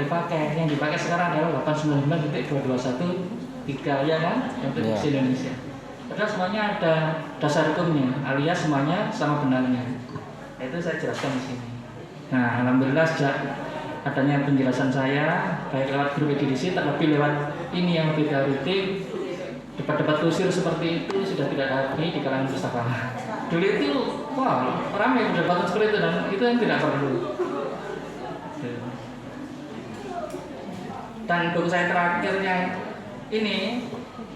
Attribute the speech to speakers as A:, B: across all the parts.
A: boleh pakai. Yang dipakai sekarang adalah 899.221.3 ya kan, untuk diksi Indonesia. Padahal semuanya ada dasar hukumnya, alias semuanya sama benarnya. Itu saya jelaskan di sini. Nah, alhamdulillah sejak adanya penjelasan saya baik lewat grup edisi terlebih lewat ini yang priority, debat-debat kusir seperti itu sudah tidak ada lagi di kalangan pustakawan. Dulu itu wah ramai perdebatan seperti itu dan itu yang tidak perlu. Dan buku saya terakhir yang ini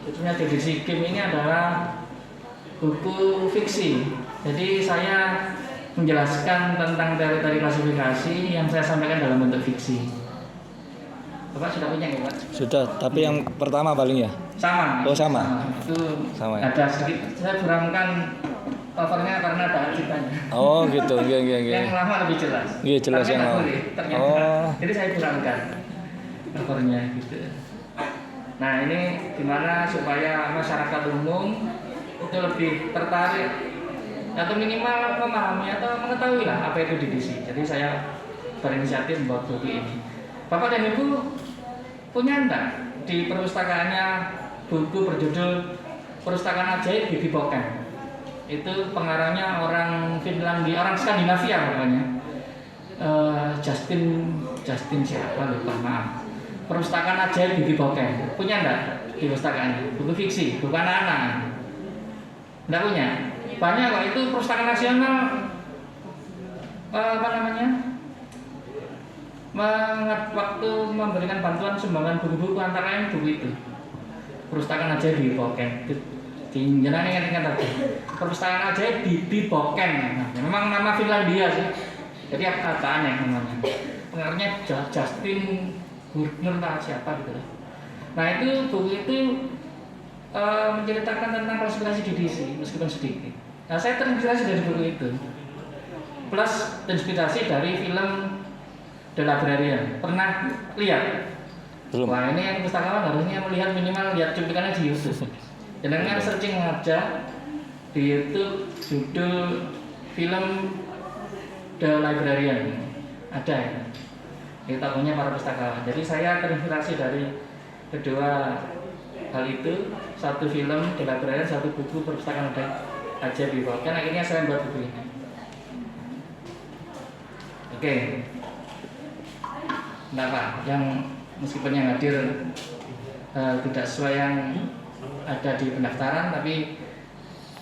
A: judulnya Definisi Game ini adalah buku fiksi. Jadi saya menjelaskan tentang teori-teori klasifikasi yang saya sampaikan dalam bentuk fiksi. Bapak sudah punya ya Pak?
B: Sudah, tapi yang pertama paling ya?
A: Sama.
B: Oh sama.
A: Itu
B: sama ya?
A: ada sedikit, saya kurangkan covernya karena ada ceritanya.
B: Oh gitu, iya.
A: Yang lama lebih jelas.
B: Iya jelas
A: tapi
B: yang lama.
A: Ternyata.
B: Oh.
A: Jadi saya kurangkan covernya gitu. Nah ini gimana supaya masyarakat umum itu lebih tertarik atau minimal memahami atau mengetahui lah apa itu DDC. Jadi saya berinisiatif membuat buku ini. Bapak dan Ibu punya enggak di perpustakaannya buku berjudul Perpustakaan Ajaib Bibi Boken? Itu pengarangnya orang Finlandia, orang Skandinavia pokoknya. Justin siapa lupa, maaf. Perpustakaan Ajaib Bibi Boken. Punya enggak di perpustakaannya? Buku fiksi, buku anak-anak. Enggak punya? Banyak kok, itu perpustakaan nasional waktu memberikan bantuan sumbangan buku-buku antara lain buku itu Perpustakaan Ajaib Bibi Boken. Jangan ingat tadi Perpustakaan Ajaib Bibi Boken. Nah, memang nama Finlandia sih, jadi agak aneh namanya. Pengarangnya Justin Hurner atau siapa gitu. Nah itu buku itu menceritakan tentang klasifikasi DDC meskipun sedikit. Nah saya terinspirasi dari buku itu, plus inspirasi dari film The Librarian. Pernah lihat?
B: Belum.
A: Wah ini yang pustakawan harusnya melihat minimal lihat cuplikannya di YouTube. Jangan searching aja di YouTube judul film The Librarian, ada ya. Kita punya para pustakawan. Jadi saya terinspirasi dari kedua hal itu, satu film The Librarian, satu buku Perpustakaan Ajaib Bibi Boken. Akhirnya saya buat buku ini. Oke. Nah Pak, yang meskipun yang hadir tidak sesuai yang ada di pendaftaran, tapi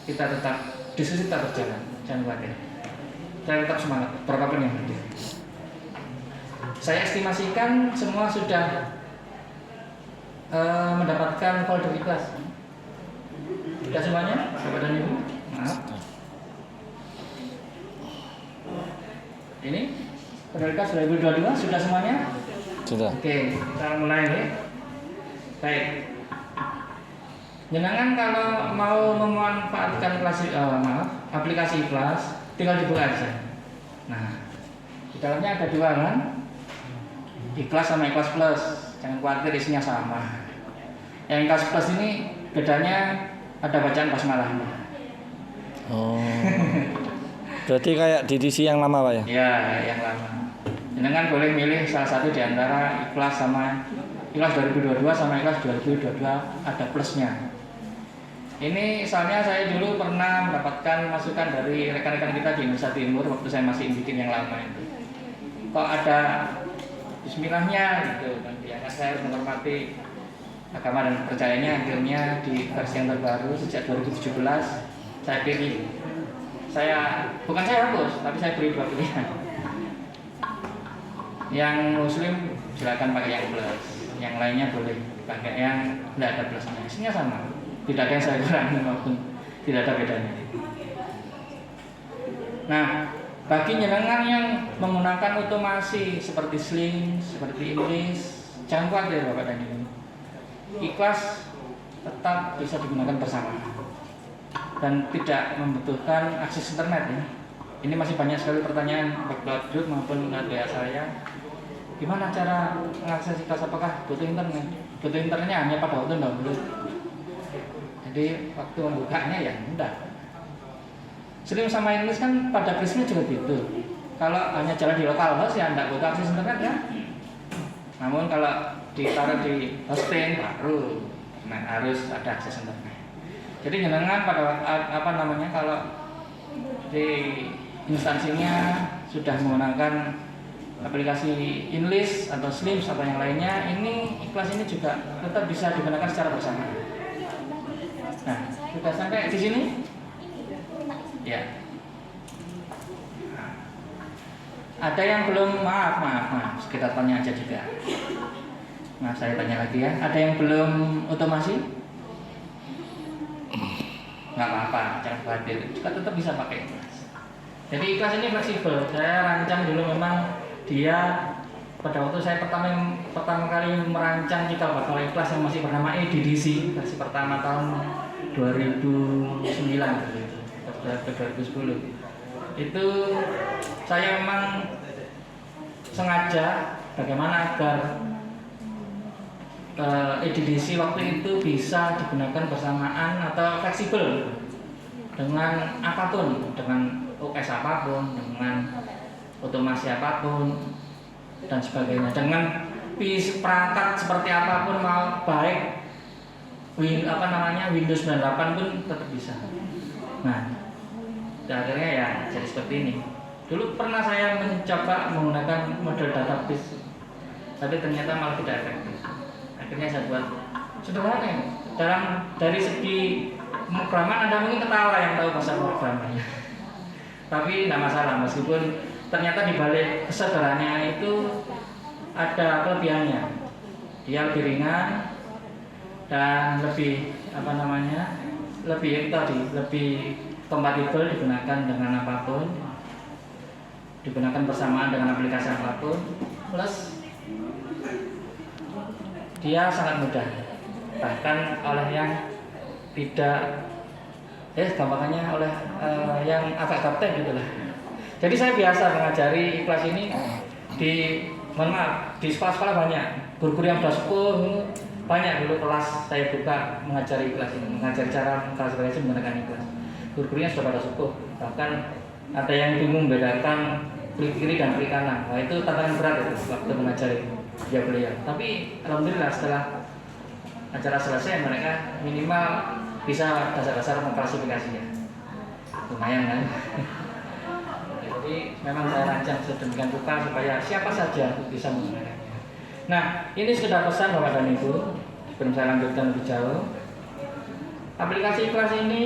A: kita tetap diskusi tetap berjalan, jangan khawatir. Saya tetap semangat, berapapun yang hadir. Saya estimasikan semua sudah mendapatkan folder ikhlas. Tidak semuanya, Bapak dan Ibu. Maaf. Ini folder ikhlas 2022 sudah semuanya?
B: Sudah.
A: Oke, kita mulai ya. Baik. Jenengan kalau mau memanfaatkan aplikasi ikhlas, tinggal dibuka aja. Nah, di dalamnya ada dua kan? Ikhlas sama Ikhlas Plus. Jangan khawatir isinya sama. Yang Ikhlas Plus ini bedanya ada bacaan basmalahnya.
B: Oh. Berarti kayak DDC yang lama Pak ya?
A: Ya, yang lama. Jenengan boleh milih salah satu di antara Ikhlas sama Ikhlas 2022 sama Ikhlas 2022 ada plusnya. Ini soalnya saya dulu pernah mendapatkan masukan dari rekan-rekan kita di Indonesia Timur waktu saya masih bikin yang lama itu. Kok ada bismillahnya gitu kan, ya kan saya harus menghormati agama dan percayanya. Akhirnya di versi yang terbaru sejak 2017 saya pilih, bukan saya hapus, tapi saya beri dua pilihan. Yang muslim silakan pakai yang plus, yang lainnya boleh pakai yang tidak ada plusnya. Isinya sama, tidak ada yang saya kurangi maupun tidak ada bedanya. Nah, bagi jenengan yang menggunakan otomasi seperti Sling, seperti Inggris, jangan khawatir Bapak dan Ibu. Ikhlas tetap bisa digunakan bersama dan tidak membutuhkan akses internet ya. Ini masih banyak sekali pertanyaan baik lewat grup maupun lewat WA saya. Gimana cara mengakses Ikhlas? Apakah butuh internet? Butuh internetnya hanya pada waktu download. Jadi waktu membukanya ya mudah. Sering sama Inggris kan pada prinsipnya juga gitu. Kalau hanya jalan di lokal host ya tidak butuh akses internet ya. Namun kalau ditaruh di hosting baru harus ada akses internet. Jadi jenengan pada kalau di instansinya sudah menggunakan aplikasi Inlist atau Slims atau yang lainnya, ini Ikhlas ini juga tetap bisa digunakan secara bersama. Nah, sudah sampai di sini? Ya. Ada yang belum, maaf, kita tanya aja juga. Nah, saya tanya lagi ya. Ada yang belum otomasi? Nggak apa-apa, jangan khawatir. Juga tetap bisa pakai Ikhlas. Jadi Ikhlas ini fleksibel. Saya rancang dulu memang dia pada waktu saya pertama kali merancang cikal bakal Ikhlas yang masih bernama EDDC versi pertama tahun 2009 gitu, 2010. Itu saya memang sengaja bagaimana agar EDDC waktu itu bisa digunakan bersamaan atau fleksibel dengan apapun, dengan OS apapun, dengan otomasi apapun dan sebagainya, dengan perangkat seperti apapun, mau baik Windows 98 pun tetap bisa. Nah, akhirnya ya jadi seperti ini. Dulu pernah saya mencoba menggunakan model database, tapi ternyata malah tidak efektif. Akhirnya saya buat sederhana. Dari segi pemrograman Anda mungkin ketawa yang tahu bahasa pemrogramannya. Tapi tidak masalah, meskipun ternyata di balik kesederhanaannya itu ada kelebihannya. Dia lebih ringan dan lebih lebih kompatibel digunakan dengan apapun, digunakan bersamaan dengan aplikasi apapun, plus dia sangat mudah, bahkan oleh yang tidak gampangnya oleh yang agak gaptek gitu lah. Jadi saya biasa mengajari Ikhlas ini di sekolah-sekolah banyak, guru-guru yang sudah sepuh banyak. Dulu kelas saya buka mengajari Ikhlas ini, mengajari cara mengklasifikasi menggunakan Ikhlas. Guru-gurunya sudah pada sepuh, bahkan ada yang bingung membedakan klik kiri dan klik kanan. Wah, itu tantangan berat itu waktu mengajari beliau. Tapi alhamdulillah setelah acara selesai mereka minimal bisa dasar-dasar mengklasifikasinya. Lumayan kan? Jadi memang saya rancang sedemikian rupa supaya siapa saja bisa menggunakannya. Nah, ini sudah pesan Bapak dan Ibu. Sebelum saya lanjutkan lebih jauh, aplikasi Ikhlas ini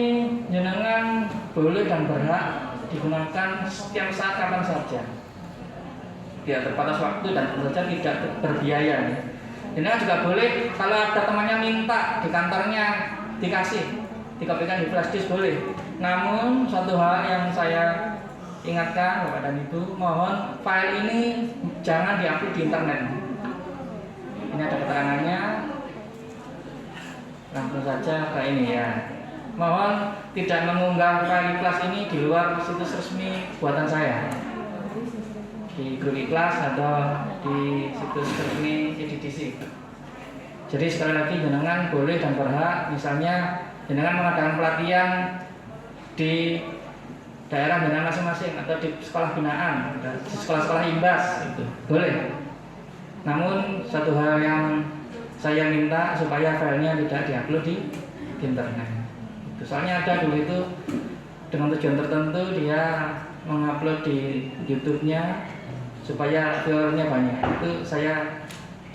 A: jenengan boleh dan berhak digunakan setiap saat kapan saja. Tidak terbatas waktu dan tentu saja tidak berbiaya. Jenengan juga boleh kalau ada temannya minta di kantornya dikasih, dikopikan di flash disk boleh. Namun suatu hal yang saya ingatkan Bapak dan Ibu, mohon file ini jangan diupload di internet. Ini ada keterangannya. Langsung saja ke ini ya. Mohon tidak mengunggah file Ikhlas ini di luar situs resmi buatan saya, di grup Ikhlas atau di situs resmi EDDC. Jadi sekali lagi jenengan boleh dan berhak, misalnya jenengan mengadakan pelatihan di daerah jenengan masing-masing atau di sekolah binaan, di sekolah-sekolah imbas itu boleh. Namun satu hal yang saya minta supaya filenya tidak diupload di internet. Soalnya ada dulu itu dengan tujuan tertentu dia mengupload di YouTube-nya supaya viewernya banyak. Itu saya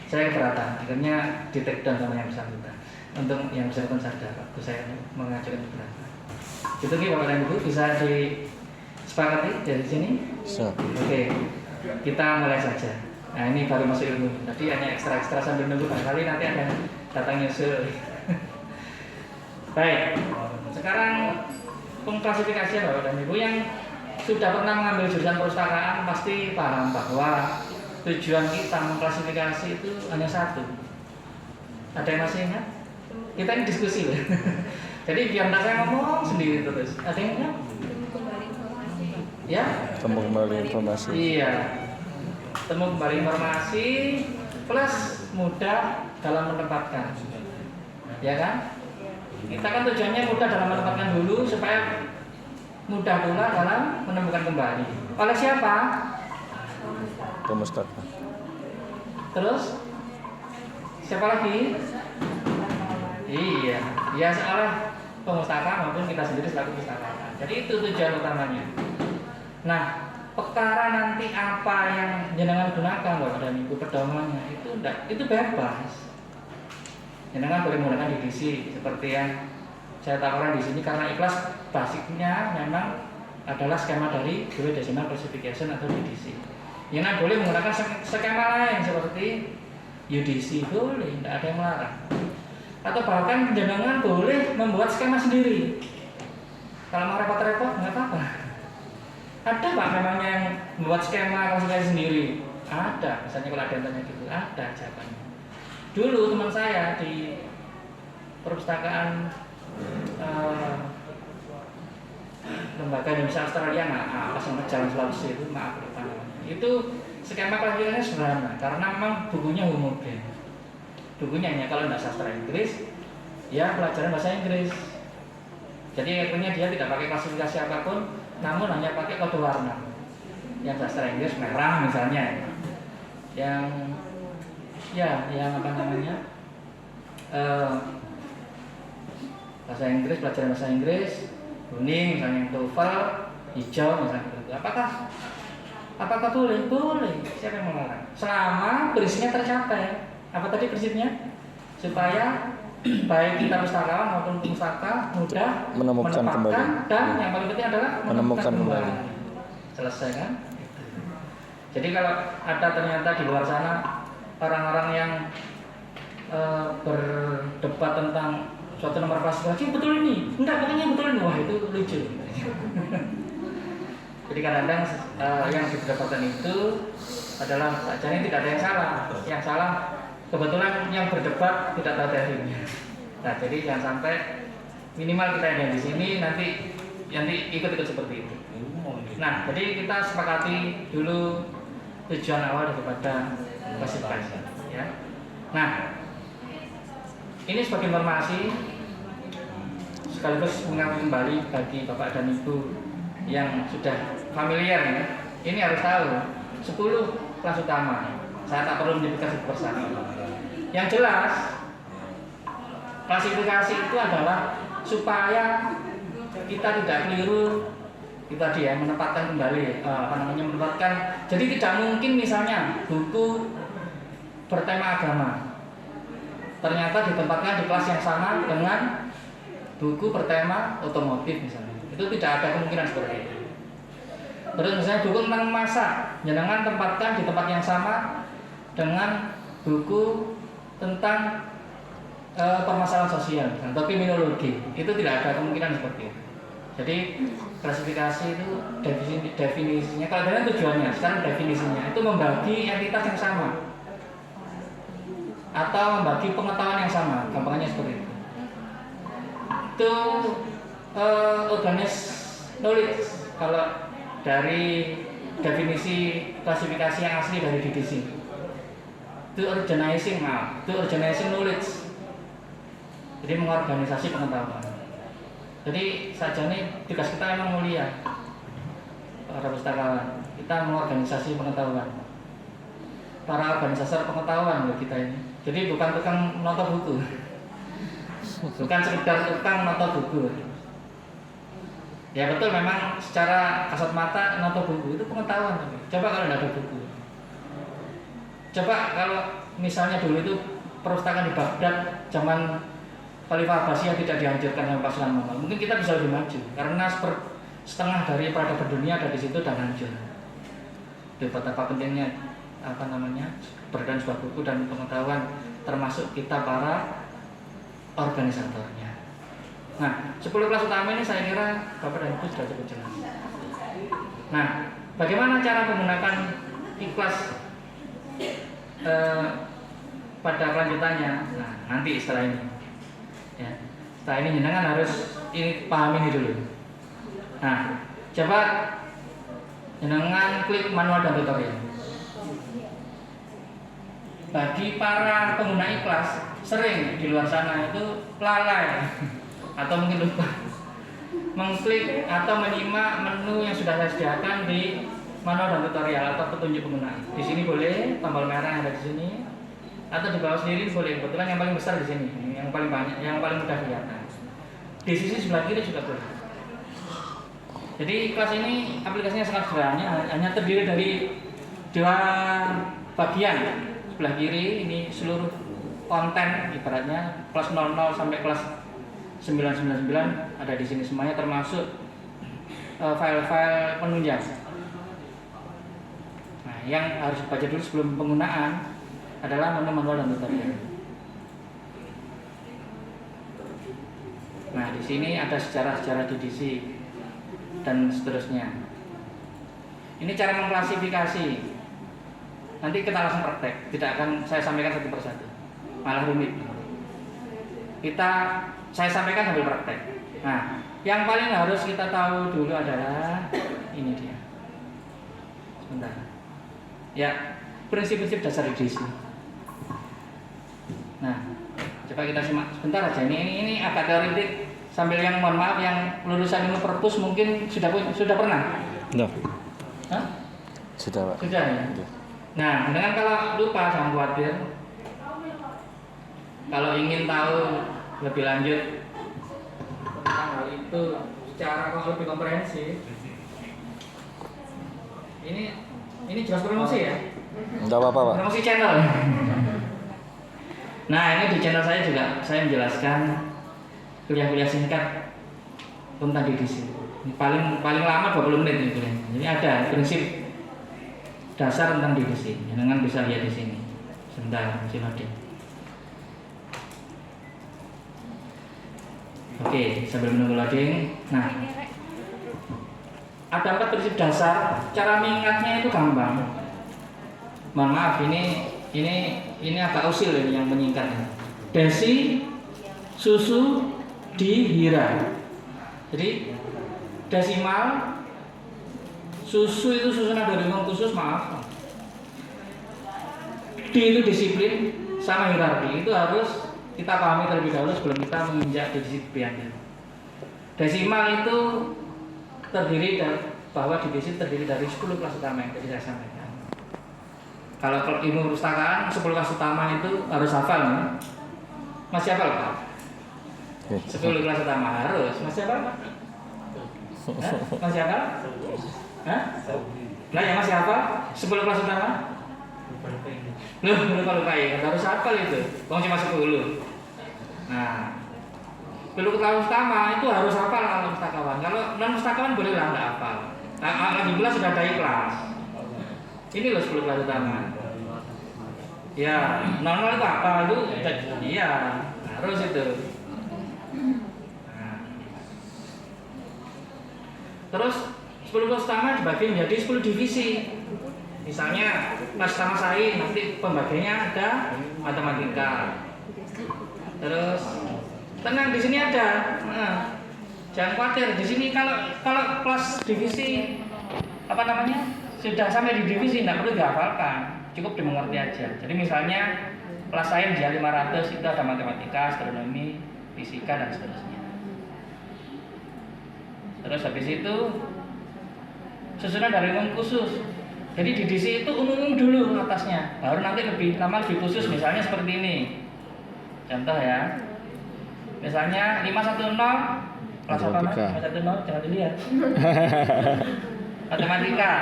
A: keberatan. Akhirnya di take down sama yang bersangkutan. Untuk yang bersangkutan sadar waktu saya mengajukan keberatan. Itu Bapak dan Ibu bisa disepakati dari sini. Oke, kita mulai saja. Nah, ini baru masuk ilmu. Tadi hanya ekstra sambil nunggu barangkali nanti ada datang nyusul. Baik, sekarang pengklasifikasian Bapak dan Ibu yang sudah pernah mengambil jurusan perpustakaan pasti paham bahwa tujuan kita mengklasifikasi itu hanya satu. Ada yang masih ingat? Kita ini diskusi loh. Jadi biar saya ngomong sendiri terus. Ada yang ingat? Ya?
B: Temu kembali informasi.
A: Iya. Temu kembali informasi plus mudah dalam menempatkan. Ya kan? Kita kan tujuannya mudah dalam menempatkan dulu supaya mudah pula dalam menemukan kembali. Oleh siapa?
B: Ke Mustafa.
A: Terus Siapa lagi? Iya, ya oleh pemustaka maupun kita sendiri selaku pustaka. Jadi itu tujuan utamanya. Nah, perkara nanti apa yang jenengan gunakan loh pada minggu pedomannya itu bebas. Jenengan boleh menggunakan DDC seperti yang saya tawarkan di sini karena ikhlas basicnya memang adalah skema dari Dewey Decimal Classification atau DDC. Jenengan boleh menggunakan skema lain seperti UDC boleh, tidak ada yang melarang. Atau bahkan jenengan boleh membuat skema sendiri. Kalau mau repot-repot nggak apa-apa. Ada Pak memang yang membuat skema klasifikasi sendiri. Ada, misalnya kalau ada yang tanya gitu, ada jawabannya. Dulu teman saya di perpustakaan lembaga Indonesia Australia pas yang Jalan Sulawesi itu maaf lupa namanya. Itu skema klasifikasinya sederhana karena memang bukunya homogen. Bukunya hanya kalau tidak sastra Inggris, ya pelajaran bahasa Inggris. Jadi akhirnya dia tidak pakai klasifikasi apapun, namun hanya pakai kode warna. Yang sastra Inggris merah misalnya, yang apa namanya bahasa Inggris, pelajaran bahasa Inggris kuning misalnya, yang TOEFL hijau misalnya gitu. Apakah boleh? Boleh. Siapa yang melarang? Selama prinsipnya tercapai. Apa tadi prinsipnya? Supaya baik kita pustakawan maupun pustaka mudah
B: menemukan kembali.
A: Dan yang paling penting adalah
B: menemukan kembali.
A: Selesai kan? Jadi kalau ada ternyata di luar sana orang-orang yang berdebat tentang suatu nomor klasifikasi betul ini, enggak pokoknya betul ini, wah itu lucu. Jadi kadang-kadang yang didapatkan itu adalah sajanya tidak ada yang salah. Yang salah kebetulan yang berdebat tidak tahu teorinya. Nah, jadi jangan sampai minimal kita yang di sini nanti ikut-ikut seperti itu. Nah, jadi kita sepakati dulu tujuan awal daripada klasifikasi, ya. Nah, ini sebagai informasi sekaligus mengingatkan kembali bagi Bapak dan Ibu yang sudah familiar ya. Ini harus tahu 10 kelas utama. Saya tak perlu menyebutkan satu persatu. Yang jelas klasifikasi itu adalah supaya kita tidak keliru tadi ya, menempatkan kembali menempatkan. Jadi tidak mungkin misalnya buku bertema agama ternyata ditempatkan di kelas yang sama dengan buku bertema otomotif misalnya. Itu tidak ada kemungkinan seperti itu. Terus misalnya buku tentang masak, jangan tempatkan di tempat yang sama dengan buku tentang permasalahan sosial atau kriminologi. Itu tidak ada kemungkinan seperti itu. Jadi klasifikasi itu definisinya, kalau dengan tujuannya, sekarang definisinya itu membagi entitas yang sama atau membagi pengetahuan yang sama, gampangnya seperti itu. Itu organized knowledge kalau dari definisi klasifikasi yang asli dari DDC. Itu organizing knowledge. Jadi mengorganisasi pengetahuan. Jadi saja nih tugas kita memang mulia, para pustakawan. Kita mengorganisasi pengetahuan. Para organisator pengetahuan loh kita ini. Jadi bukan tukang noto buku, bukan sekedar tukang noto buku. Ya betul, memang secara kasat mata noto buku itu pengetahuan. Coba kalau tidak ada buku. Coba kalau misalnya dulu itu perpustakaan di Baghdad zaman Khalifah Abbasiyah tidak dihancurkan oleh pasukan Mongol, mungkin kita bisa lebih maju karena setengah dari peradaban dunia ada di situ dan hancur. Betapa pentingnya beredar sebuah buku dan pengetahuan termasuk kita para organisatornya. Nah, 10 kelas utama ini saya kira Bapak dan Ibu sudah cukup jelas. Nah, bagaimana cara menggunakan ikhlas pada kelanjutannya? Nah, nanti setelah ini. Ya, setelah ini jenengan harus pahami ini dulu. Nah, coba jenengan klik manual dan tutorial. Bagi para pengguna ikhlas, sering di luar sana itu lalai atau mungkin lupa mengklik atau menyimak menu yang sudah saya sediakan di manual dan tutorial atau petunjuk penggunaan. Di sini boleh tombol merah yang ada di sini. atau di bawah sendiri boleh. Kebetulan yang paling besar di sini, yang paling banyak, yang paling mudah kelihatan. Di sisi sebelah kiri juga boleh. Jadi kelas ini aplikasinya sangat sederhana, hanya terdiri dari dua bagian. Sebelah kiri ini seluruh konten, ibaratnya kelas 00 sampai kelas 999 ada di sini semuanya, termasuk file-file penunjang. Nah, yang harus dibaca dulu sebelum penggunaan adalah menu manual dan tutorial. Nah, di sini ada sejarah-sejarah DDC dan seterusnya. Ini cara mengklasifikasi. Nanti kita langsung praktek, tidak akan saya sampaikan satu persatu, malah rumit. Saya sampaikan sambil praktek. Nah, yang paling harus kita tahu dulu adalah ini dia. Sebentar. Ya, prinsip-prinsip dasar DDC. Nah, coba kita simak sebentar aja. Ini agak teoritik. Sambil yang mohon maaf yang lulusan ilmu perpus mungkin sudah pernah.
B: Sudah.
A: Hah?
B: Sudah, Pak.
A: Sudah ya.
B: Sudah.
A: Nah, dengan kalau lupa jangan khawatir. Kalau ingin tahu lebih lanjut tentang hal itu secara lebih komprehensif, ini jelas promosi ya.
B: Enggak apa-apa, Pak.
A: Promosi channel. Nah, ini di channel saya juga saya menjelaskan kuliah-kuliah singkat tentang DDC. Ini paling lama 20 menit ini. Jadi ada prinsip dasar tentang DDC. Jangan bisa lihat di sini. Sebentar, masih loading. Oke, sambil menunggu loading. Nah, ada 4 prinsip dasar. Cara mengingatnya itu gampang. Mohon maaf, ini agak usil ini yang menyingkatnya. Desi, susu, dihira. Jadi desimal, susu itu susunan dari ruang khusus, maaf. D itu disiplin, sama hierarki. Itu harus kita pahami terlebih dahulu sebelum kita menginjak disiplin. Desimal itu terdiri dari bahwa DDC terdiri dari 10 kelas utama yang tadi saya sampaikan. Kalau ilmu perpustakaan 10 kelas utama itu harus hafal, ya? Masih hafal, Pak? 10 kelas utama harus. Masih hafal, Pak? Hah? Masih hafal? Hah? Nah, yang masih hafal 10 kelas utama? Lupa ya, harus hafal itu. Bang cuma 10. Nah, 10 kelas utama itu harus hafal kalau pustakawan. Kalau non pustakawan boleh lah nggak hafal. Lagi pula sudah ada kelas. Ini loh 10 kelas utama. Ya, normal itu apa itu? Iya, harus itu. Nah. Terus 10 kelas utama dibagi menjadi 10 divisi. Misalnya kelas sama sains nanti pembagiannya ada matematika. Terus tenang di sini ada. Nah, jangan khawatir di sini kalau kelas divisi apa namanya sudah sampai di divisi tidak perlu dihafalkan, cukup dimengerti aja. Jadi misalnya kelas sains ya 500 itu ada matematika, astronomi, fisika dan seterusnya. Terus habis itu susunan dari umum khusus. Jadi di DC itu umum dulu atasnya, baru nanti lebih lama lebih khusus. Misalnya seperti ini. Contoh ya. Misalnya 510 kelas apa? 510 jangan dilihat. Matematika.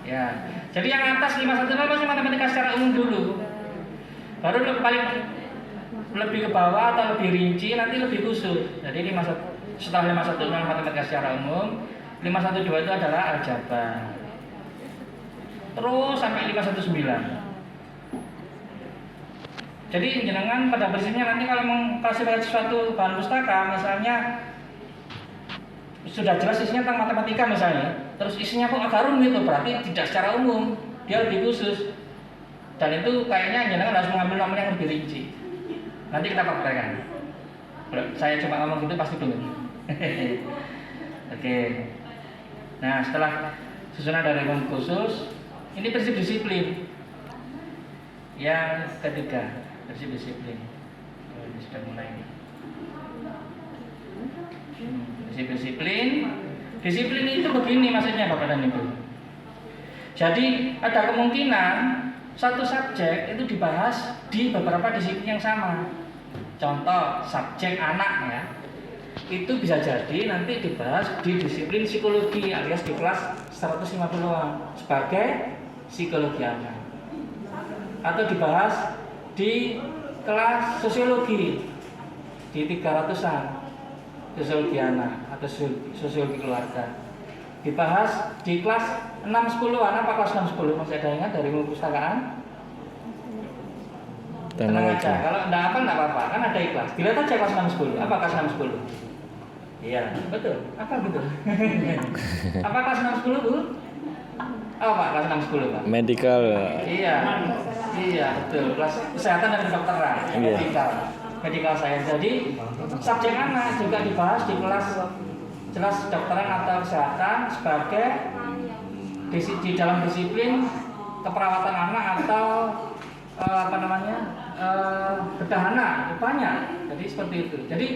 A: Ya. Jadi yang atas 510 masih matematika secara umum dulu. Baru paling lebih ke bawah atau lebih rinci nanti lebih khusus. Jadi setelah 510 matematika secara umum, 512 itu adalah aljabar. Terus sampai 519. Jadi jenengan pada prinsipnya nanti kalau mengklasifikasi suatu bahan pustaka, misalnya sudah jelas isinya tentang matematika misalnya, terus isinya kok agak rumit itu berarti tidak secara umum, dia lebih khusus. Dan itu kayaknya jenengan harus mengambil nomor yang lebih rinci. Nanti kita praktekkan. Saya cuma ngomong gitu pasti belum. Oke. Nah, setelah susunan dari umum khusus, ini prinsip disiplin. Yang ketiga, prinsip disiplin. Ini sudah mulai. Prinsip disiplin. Disiplin itu begini maksudnya Bapak dan Ibu. Jadi ada kemungkinan satu subjek itu dibahas di beberapa disiplin yang sama. Contoh subjek anak ya, itu bisa jadi nanti dibahas di disiplin psikologi alias di kelas 150-an sebagai psikologi anak, atau dibahas di kelas sosiologi di 300-an sosiologi anak atau sosiologi keluarga, dibahas di kelas 6-10-an. Apa kelas 6-10? Masih ada ingat dari ilmu perpustakaan? Tenang aja, kalau enggak apa-apa, kan ada ikhlas. Dilihat aja kelas 6-10. Apa kelas 6-10? Iya, betul. Apa betul? Apa kelas 6-10, Bu? Apa kelas 6-10, Pak?
B: Medical.
A: Iya, betul. Kelas kesehatan dan kedokteran.
B: Iya.
A: Medical science. Jadi subjek anak juga dibahas di kelas jelas kedokteran atau kesehatan sebagai di dalam disiplin keperawatan anak atau bedah anak, banyak. Jadi seperti itu. Jadi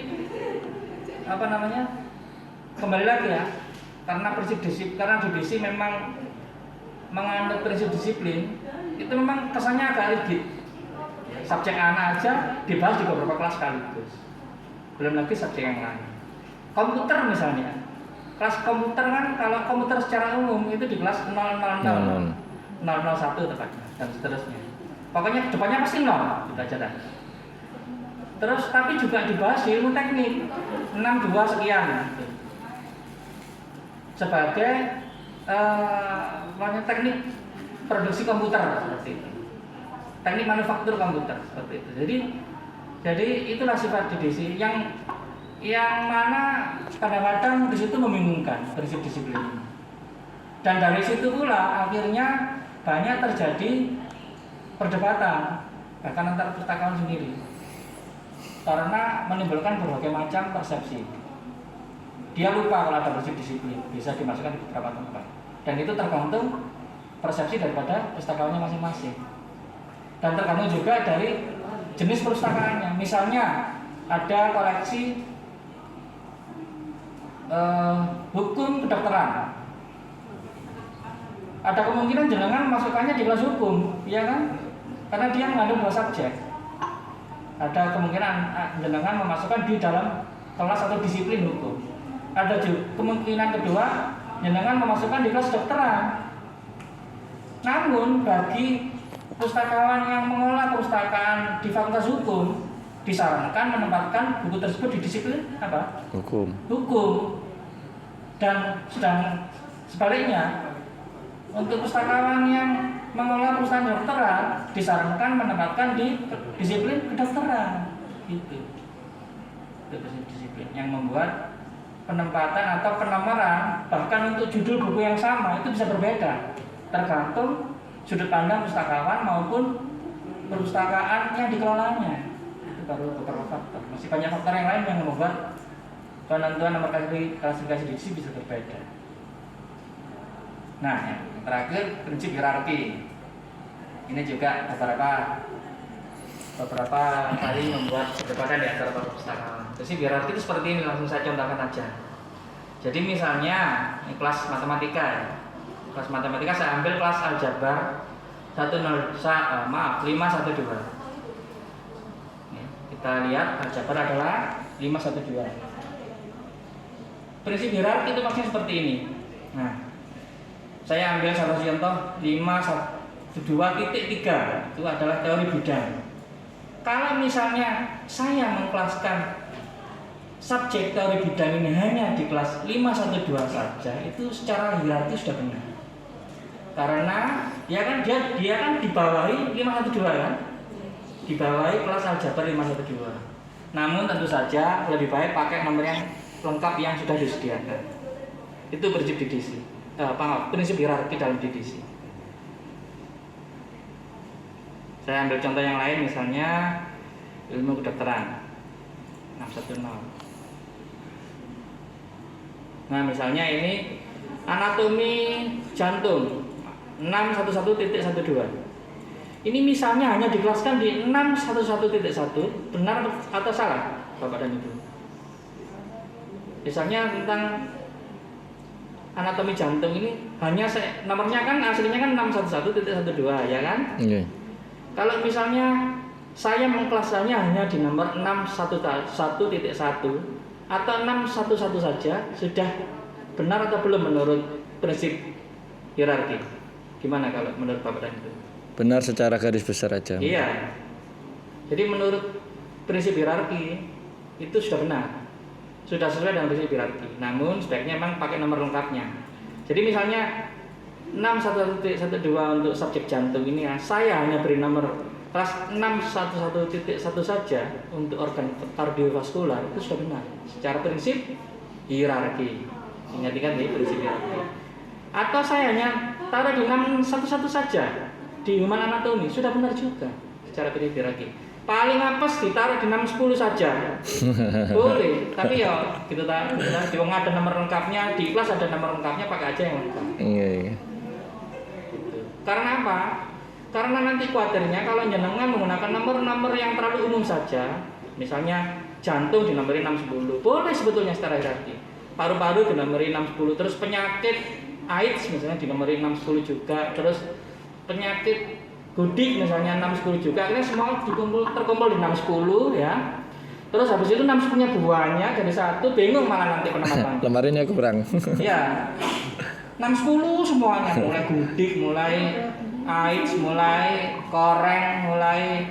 A: kembali lagi ya, karena di disi memang menganut prinsip disiplin, itu memang kesannya agak rigid. Subjek anak aja dibahas di beberapa kelas sekaligus, belum lagi subjek yang lain. Komputer misalnya, kelas komputer kan, kalau komputer secara umum itu di kelas 001 tepatnya, dan seterusnya. Pokoknya depannya pasti 0, gitu aja dah. Terus tapi juga dibahas di ilmu teknik 62 sekian gitu. Sebagai teknik produksi komputer seperti itu, teknik manufaktur komputer seperti itu. Jadi itulah sifat DDC yang mana kadang-kadang di situ membingungkan prinsip disiplin ini. Dan dari situ pula akhirnya banyak terjadi perdebatan bahkan antar pustakawan sendiri, karena menimbulkan berbagai macam persepsi. Dia lupa kalau ada prinsip disiplin bisa dimasukkan di beberapa tempat, dan itu tergantung persepsi daripada pustakawannya masing-masing, dan tergantung juga dari jenis perpustakaannya. Misalnya ada koleksi hukum kedokteran, ada kemungkinan jenengan masukkannya di kelas hukum, ya kan? Karena dia mengandung 2 subjek. Ada kemungkinan jenengan memasukkan di dalam kelas atau disiplin hukum. Ada juga kemungkinan kedua, jenengan memasukkan di kelas kedokteran. Namun bagi pustakawan yang mengelola perpustakaan di Fakultas Hukum, disarankan menempatkan buku tersebut di disiplin apa? Hukum. Dan sedang sebaliknya, untuk pustakawan yang mengelola perusahaan kedokteran disarankan menempatkan di disiplin kedokteran. Gitu. Itu disiplin yang membuat penempatan atau penomoran bahkan untuk judul buku yang sama itu bisa berbeda, tergantung sudut pandang pustakawan maupun perpustakaan yang dikelolanya. Itu baru beberapa faktor. Masih banyak faktor yang lain yang membuat penentuan nomor klasifikasi diksi bisa berbeda. Nah, yang terakhir prinsip hierarki. Ini juga beberapa kali membuat perdebatan di antara perpustakaan. Prinsip hierarki itu seperti ini, langsung saya contohkan aja. Jadi misalnya ini kelas matematika ya. Kelas matematika saya ambil kelas aljabar 512. Kita lihat aljabar adalah 512. Prinsip hierarki itu maksudnya seperti ini. Nah, saya ambil salah satu contoh 512.3 itu adalah teori bidang. Kalau misalnya saya mengkelaskan subjek teori bidang ini hanya di kelas 512 saja, itu secara hierarki sudah benar. Karena dia kan dibawahi 512 kan? Dibawahi kelas aljabar 512. Namun tentu saja lebih baik pakai nomor yang lengkap yang sudah disediakan. Itu prinsip DDC. Prinsip hierarki dalam DDC. Saya ambil contoh yang lain, misalnya ilmu kedokteran 610. Nah, misalnya ini anatomi jantung 611.12. Ini misalnya hanya dikelaskan di 611.1, benar atau salah, Bapak dan Ibu? Misalnya tentang anatomi jantung ini hanya nomornya kan aslinya kan 611.12 ya kan?
B: Iya.
A: Kalau misalnya saya mengklasannya hanya di nomor 611.1 atau 611 saja, sudah benar atau belum menurut prinsip hierarki? Gimana kalau menurut Bapak dan Ibu?
B: Benar secara garis besar aja.
A: Iya. Jadi menurut prinsip hierarki itu sudah benar. Sudah sesuai dengan prinsip hierarki. Namun sebaiknya memang pakai nomor lengkapnya. Jadi misalnya 611.12 untuk subjek jantung ini ya, saya hanya beri nomor kelas 611.1 saja untuk organ kardiovaskular, itu sudah benar secara prinsip hierarki. Ingat-ingat nih prinsip hierarki. Atau saya hanya taruh di 611 saja di human anatomi, sudah benar juga secara prinsip hierarki. Paling apes ditaruh di 610 saja boleh, tapi ya gitu tak, di wong ada nomor lengkapnya, di kelas ada nomor lengkapnya, pakai aja yang lengkap.
B: Iya.
A: Gitu. Karena apa? Karena nanti khawatirnya kalau jenengan menggunakan nomor-nomor yang terlalu umum saja, misalnya jantung dinomorin 610, boleh sebetulnya secara hierarki. Paru-paru dinomorin 610, terus penyakit AIDS misalnya dinomorin 610 juga, terus penyakit gudik misalnya 610 juga, akhirnya semua terkumpul di 610 ya. Terus habis itu 610-nya buahnya jadi satu, bingung malah nanti penempatan.
B: Lemarinya kurang.
A: Ya, 610 semuanya, mulai gudik, mulai AIDS, mulai koreng, mulai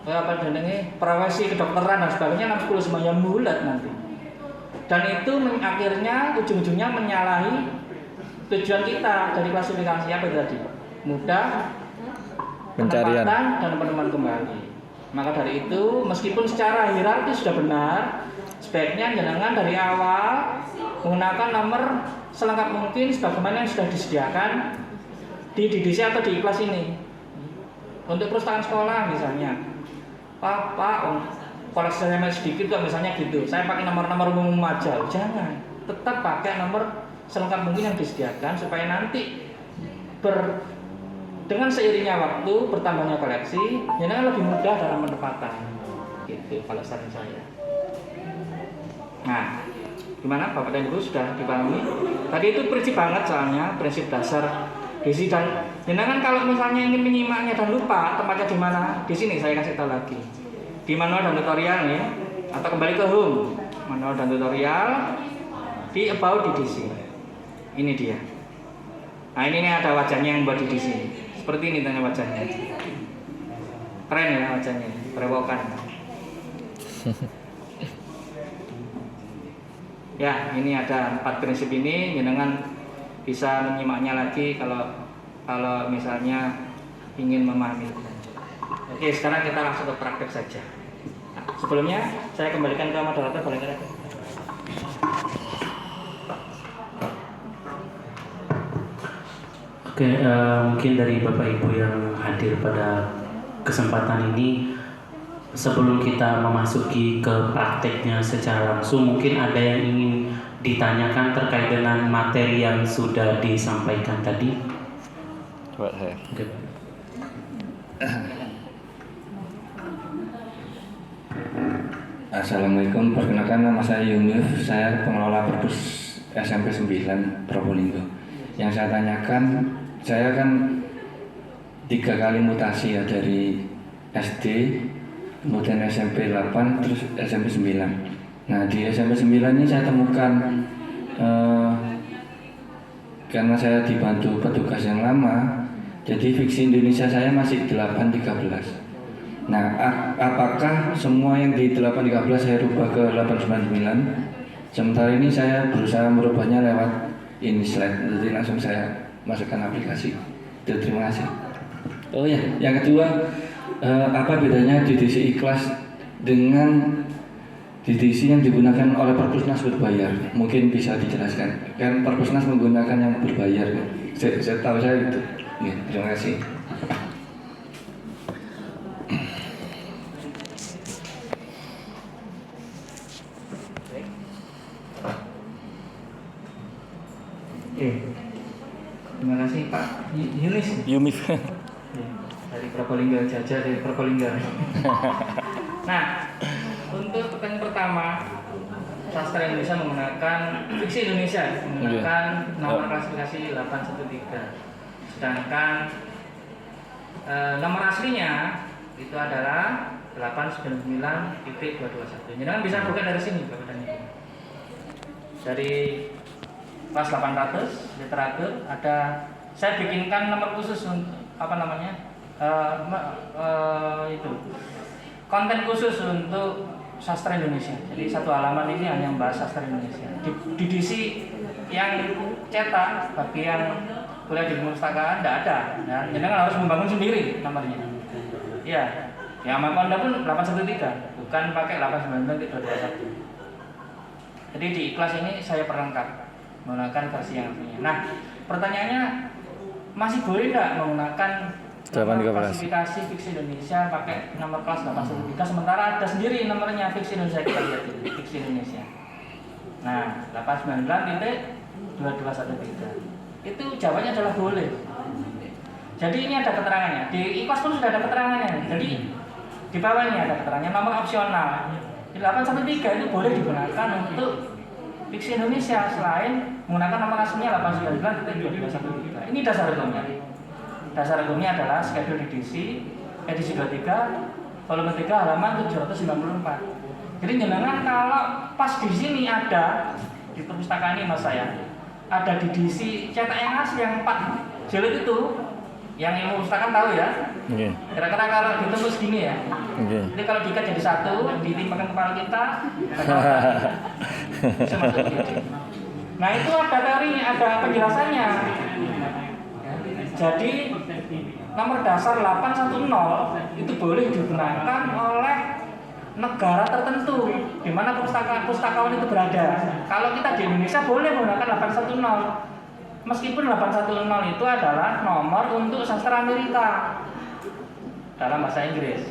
A: apa jenenge profesi kedokteran dan sebagainya, 610 semuanya bulat nanti. Dan itu akhirnya ujung-ujungnya menyalahi tujuan kita dari klasifikasi apa tadi? Mudah
B: Pencarian
A: dan penemuan kembali. Maka dari itu, meskipun secara hierarki sudah benar, sebaiknya jangan dari awal menggunakan nomor selengkap mungkin sebagaimana yang sudah disediakan di DDC atau di kelas ini. Untuk perpustakaan sekolah misalnya, Pak, koleksi saya masih sedikit kok misalnya gitu, saya pakai nomor-nomor umum aja. Jangan, tetap pakai nomor selengkap mungkin yang disediakan supaya nanti dengan seiringnya waktu bertambahnya koleksi, jadi lebih mudah dalam penempatan. Gitu kalau saran saya. Nah, gimana Bapak dan Ibu sudah dipahami? Tadi itu prinsip banget soalnya, prinsip dasar gizi. Dan jenengan kalau misalnya ingin menyimaknya dan lupa tempatnya di mana, di sini saya kasih tahu lagi. Di manual dan tutorial nih, atau kembali ke home, manual dan tutorial di about DDC. Ini dia. Nah ini nih ada wajahnya yang buat DDC. Seperti ini tanya wajahnya. Keren ya wajahnya, berewokan. Ya, ini ada 4 prinsip ini, jenengan bisa menyimaknya lagi kalau misalnya ingin memahami. Oke, sekarang kita langsung ke praktek saja. Nah, sebelumnya saya kembalikan ke moderator, boleh nggak?
C: Oke, mungkin dari Bapak Ibu yang hadir pada kesempatan ini, sebelum kita memasuki ke prakteknya secara langsung, mungkin ada yang ingin ditanyakan terkait dengan materi yang sudah disampaikan tadi.
B: Coba saya.
C: Oke.
D: Assalamualaikum, perkenalkan nama saya Yunus, saya pengelola perpus SMP 9 Probolinggo. Yang saya tanyakan, saya kan 3 kali mutasi ya, dari SD, kemudian SMP 8, terus SMP 9. Nah di SMP 9 ini saya temukan, karena saya dibantu petugas yang lama, jadi fiksi Indonesia saya masih 813. Nah, apakah semua yang di 813 saya rubah ke 899? Sementara ini saya berusaha merubahnya lewat ini slide, jadi langsung saya masukkan aplikasi. Terima kasih. Oh ya, yang kedua, apa bedanya DDC ikhlas dengan DDC yang digunakan oleh Perpusnas berbayar? Mungkin bisa dijelaskan. Kan Perpusnas menggunakan yang berbayar. Saya tahu saya itu. Ya, terima kasih.
A: Terima kasih Pak Yunis.
B: Yumif.
A: Dari Probolinggo, Jaja dari Probolinggo. Nah, untuk pertanyaan pertama, sastra Indonesia menggunakan fiksi Indonesia menggunakan nomor klasifikasi 813. Sedangkan nomor aslinya itu adalah 899.221. Jadi kan bisa buka dari sini Bapak dan Ibu. Dari kelas 800 literatur ada, saya bikinkan nomor khusus untuk apa namanya itu konten khusus untuk sastra Indonesia. Jadi satu halaman ini hanya membahas sastra Indonesia. Di edisi yang cetak bagi yang kuliah di perpustakaan tidak ada. Dan jenengan harus membangun sendiri nomornya. Iya. Yang Makonda pun 813, bukan pakai 899.221. Jadi di Ikhlas ini saya perlengkap menggunakan versi yang aslinya. Nah, pertanyaannya masih boleh tidak menggunakan klasifikasi fiksi Indonesia pakai nomor kelas 813 sementara ada sendiri nomornya fiksi Indonesia, kita lihat ini fiksi Indonesia. Nah, 899.2213. Itu jawabannya adalah boleh. Jadi ini ada keterangannya. Di Ikhlas pun sudah ada keterangannya. Jadi di bawah ini ada keterangannya nomor opsional. Di 813 itu boleh digunakan untuk fiksi Indonesia selain menggunakan nomor aslinya 899.2213. Ini dasar hukumnya. Dasar hukumnya adalah schedule edisi 23 volume 3 halaman 794. Jadi jenengan kalau pas di sini ada di perpustakaan ini mas saya ada di edisi cetak yang asli yang 4 jilid itu, yang ilmu perpustakaan tahu ya. Kira-kira kalau ditembus gini ya. Jadi kalau diikat jadi satu, ditimpakan kepala kita, bisa masuk jadi. Nah itu ada teorinya, ada penjelasannya. Jadi nomor dasar 810 itu boleh digunakan oleh negara tertentu di mana pustakawan itu berada. Kalau kita di Indonesia boleh menggunakan 810. Meskipun 810 itu adalah nomor untuk sastra Amerika dalam bahasa Inggris.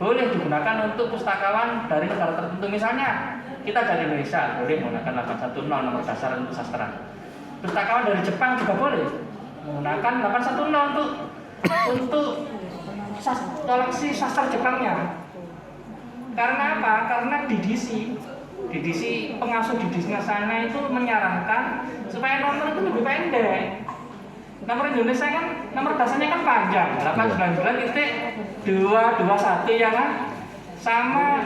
A: Boleh digunakan untuk pustakawan dari negara tertentu. Misalnya kita dari Indonesia boleh menggunakan 810 nomor dasar untuk sastra. Pustakawan dari Jepang juga boleh menggunakan 810 untuk koleksi sastra Jepangnya. Karena apa? Karena DDC pengasuh DDC-nya sana itu menyarankan supaya nomor itu lebih pendek. Nomor Indonesia kan nomor dasarnya kan panjang 899.221 ya kan, sama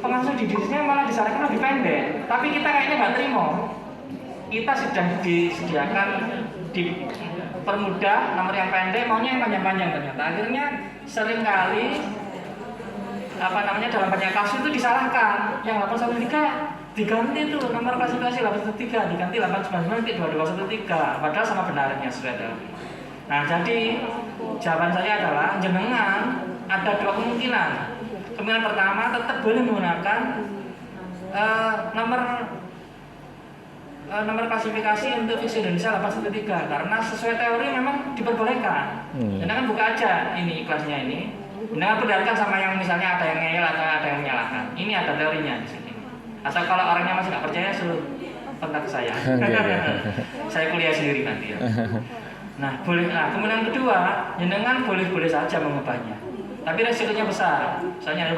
A: pengasuh DDC-nya malah disarankan lebih pendek. Tapi kita kayaknya nggak terima. Kita sudah disediakan dipermudah nomor yang pendek, maunya yang panjang-panjang ternyata. Akhirnya seringkali dalam banyak kasus itu disalahkan. Yang 813 diganti itu nomor klasifikasi 813 diganti 899.2213 padahal sama benarnya sudah. Nah jadi jawaban saya adalah jenengan ada dua kemungkinan. Kemungkinan pertama tetap boleh menggunakan nomor klasifikasi untuk fiksi Indonesia 813 karena sesuai teori memang diperbolehkan. Jenengan buka aja ini Ikhlasnya ini. Nah, perlihatkan sama yang misalnya ada yang ngeyel atau ada yang menyalahkan. Ini ada teorinya di sini. Atau kalau orangnya masih nggak percaya, suruh kontak ke saya. Saya kuliah sendiri nanti ya. Nah, boleh. Nah, kemudian kedua, jenengan boleh-boleh saja mengubahnya. Tapi resikonya besar. Soalnya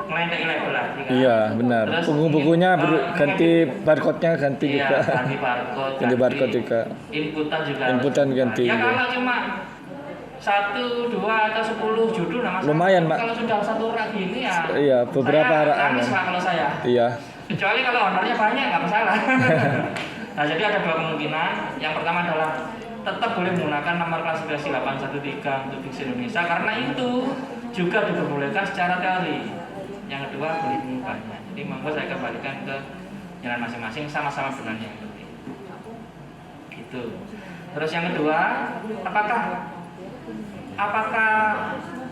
A: ngelentek-ngelentek lah.
B: Iya, benar. Buku-bukunya ganti barcode-nya ganti
A: iya,
B: juga.
A: Ganti barcode.
B: Ganti barcode juga.
A: Inputan
B: ganti.
A: Ya kalau cuma 1, 2 atau 10 judul nama
B: lumayan Pak.
A: Kalau sudah satu rak gini ya.
B: Iya, beberapa rak.
A: Kalau saya.
B: Iya.
A: Kecuali kalau honornya banyak nggak masalah. Nah jadi ada dua kemungkinan. Yang pertama adalah tetap boleh menggunakan nomor klasifikasi 813 untuk fiksi Indonesia karena itu juga diperbolehkan secara teori. Yang kedua boleh mengubahnya. Jadi monggo saya kembalikan ke jalan masing-masing sama-sama benarnya yang penting. Gitu. Terus yang kedua, apakah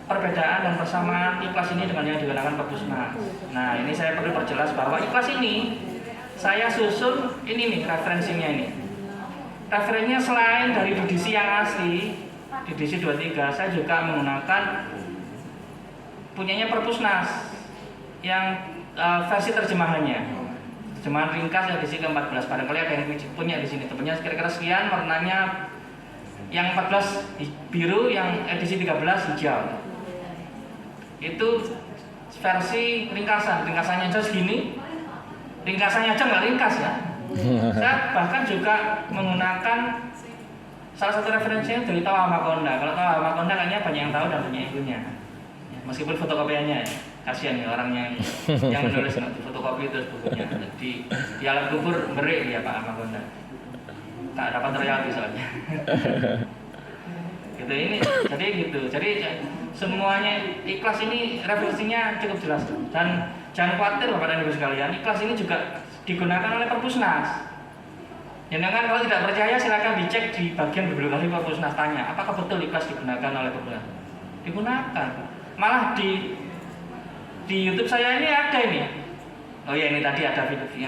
A: perbedaan dan persamaan Ikhlas ini dengan yang digunakan Perpusnas? Nah ini saya perlu perjelas bahwa Ikhlas ini saya susun ini nih referensinya ini. Referensinya selain dari DDC yang asli, DDC 23, saya juga menggunakan punyanya Perpusnas yang versi terjemahannya. Terjemahan ringkas edisi ke-14. Barangkali ada yang punya di sini. Temannya kira-kira sekian, warnanya yang 14 biru, yang edisi 13 hijau. Itu versi ringkasannya aja segini. ringkasannya aja nggak ringkas ya. Saya bahkan juga menggunakan salah satu referensinya dari Tawa Makonda. Kalau Tawa Makonda kayaknya banyak yang tahu dan banyak yang punya. Ya, meskipun fotokopiannya ya, kasihan ya orang yang menulis di fotokopi terus bukunya. Di alat kubur ngeri ya Pak Makonda. Tak dapat royalti soalnya. Gitu ini, jadi gitu. Jadi semuanya ikhlas ini referensinya cukup jelas dan jangan khawatir Bapak dan Ibu sekalian. Ikhlas ini juga digunakan oleh Perpusnas. Jangan kalau tidak percaya silakan dicek di bagian bibliografi Perpusnas, tanya apakah betul ikhlas digunakan oleh Perpusnas. Digunakan. Malah di YouTube saya ini ada ini. Oh ya, ini tadi ada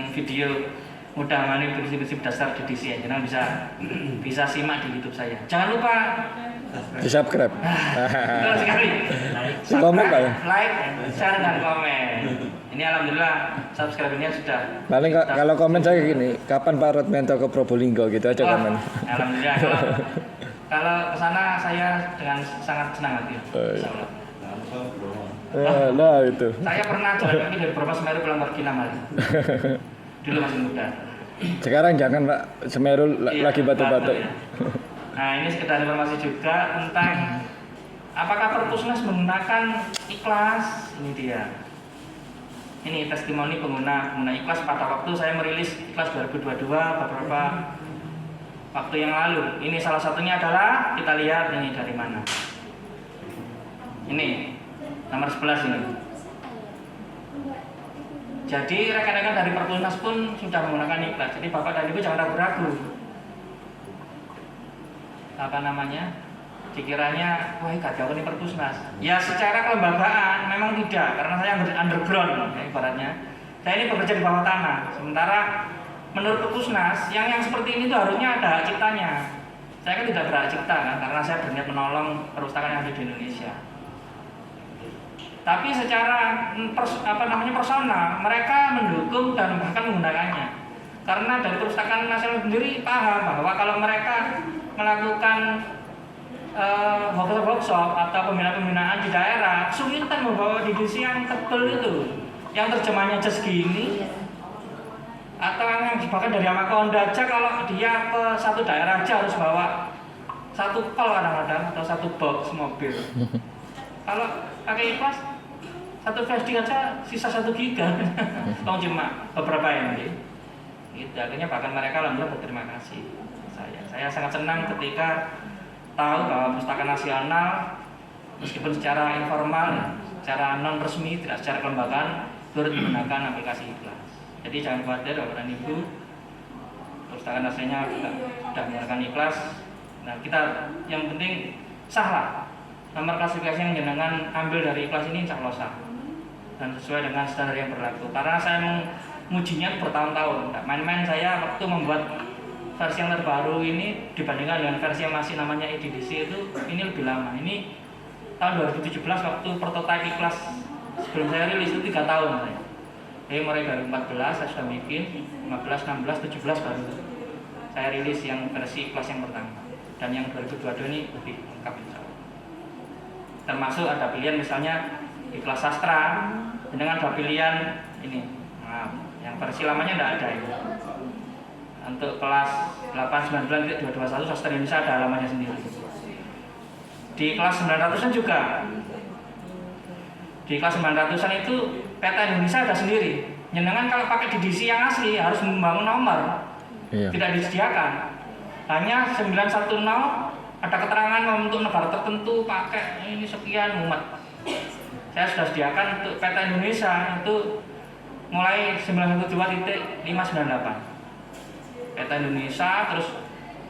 A: video mudah mani prinsip-prinsip dasar DDC ya. Jangan bisa simak di YouTube saya. Jangan lupa
B: Di subscribe.
A: betul sekali.
B: Di komen Pak ya.
A: Like, share dan komen. Ini alhamdulillah subscribernya sudah.
B: Paling kalau komen saya gini, kapan Pak Rotmento ke Probolinggo gitu aja
A: Wah,
B: komen.
A: alhamdulillah. Kalau ke sana saya dengan sangat senang hati. Insyaallah.
B: Nah itu.
A: Saya pernah jalan kaki dari Bromo Semeru pulang pergi 6 hari. Dulu masih muda.
B: Sekarang jangan Pak, Semeru
A: Iya,
B: lagi batu-batu.
A: ya. Nah ini sekedar informasi juga tentang apakah Perpusnas menggunakan ikhlas. Ini dia. Ini testimoni pengguna ikhlas pada waktu saya merilis ikhlas 2022 beberapa waktu yang lalu. Ini salah satunya adalah kita lihat ini dari mana. Ini nomor 11 ini. Jadi rekan-rekan dari Perpusnas pun sudah menggunakan ikhlas. Jadi Bapak dan Ibu jangan ragu-ragu. Apa namanya? Dikiranya, wah gak jauh ini Perpusnas. Ya secara kelembagaan memang tidak, karena saya underground ya, ibaratnya. Saya ini bekerja di bawah tanah. Sementara menurut Perpusnas, yang seperti ini tuh harusnya ada hak ciptanya. Saya kan tidak berhak cipta kan, karena saya berniat menolong perpustakaan yang ada di Indonesia. Tapi secara personal, mereka mendukung dan bahkan menggunakannya. Karena dari Perpustakaan Nasional sendiri paham bahwa kalau mereka melakukan workshop atau pembinaan di daerah, kesulitan membawa DDC yang tebel itu, yang terjemahnya aja segini, atau yang bahkan dari Amakonda aja kalau dia ke satu daerah aja harus bawa satu pol kadang-kadang atau satu box mobil. Kalau pakai ikhlas satu flash disk aja sisa 1 giga, cuma beberapa MB. Gitu, akhirnya bahkan mereka alhamdulillah berterima kasih. Saya sangat senang ketika tahu bahwa Pustaka Nasional meskipun secara informal, secara non resmi, tidak secara kelembagaan turut menggunakan aplikasi ikhlas. Jadi jangan khawatir Bapak dan Ibu, Pustaka Nasional sudah menggunakan ikhlas. Nah kita yang penting sah lah. Nomor klasifikasi yang jenengan ambil dari ikhlas ini insya Allah sah dan sesuai dengan standar yang berlaku. Karena saya mengujinya bertahun-tahun. Main-main saya waktu membuat versi yang terbaru ini dibandingkan dengan versi yang masih namanya EDDC itu ini lebih lama. Ini tahun 2017 waktu prototipe ikhlas sebelum saya rilis itu 3 tahun saya. Jadi mulai dari 14 saya sudah bikin, 15, 16, 17 baru saya rilis yang versi ikhlas yang pertama. Dan yang 2022 ini lebih lengkap insya Allah. Termasuk ada pilihan misalnya ikhlas sastra dengan ada pilihan ini. Nah, yang versi lamanya tidak ada ini. Untuk kelas 8, 9, 221 sastra Indonesia ada halamannya sendiri. Di kelas 900-an juga. Di kelas 900-an itu peta Indonesia ada sendiri. Jenengan kalau pakai DDC yang asli harus membangun nomor.
B: Iya.
A: Tidak disediakan. Hanya 910 ada keterangan untuk negara tertentu pakai ini sekian mumet. Saya sudah sediakan untuk peta Indonesia itu mulai 912.598. Peta Indonesia, terus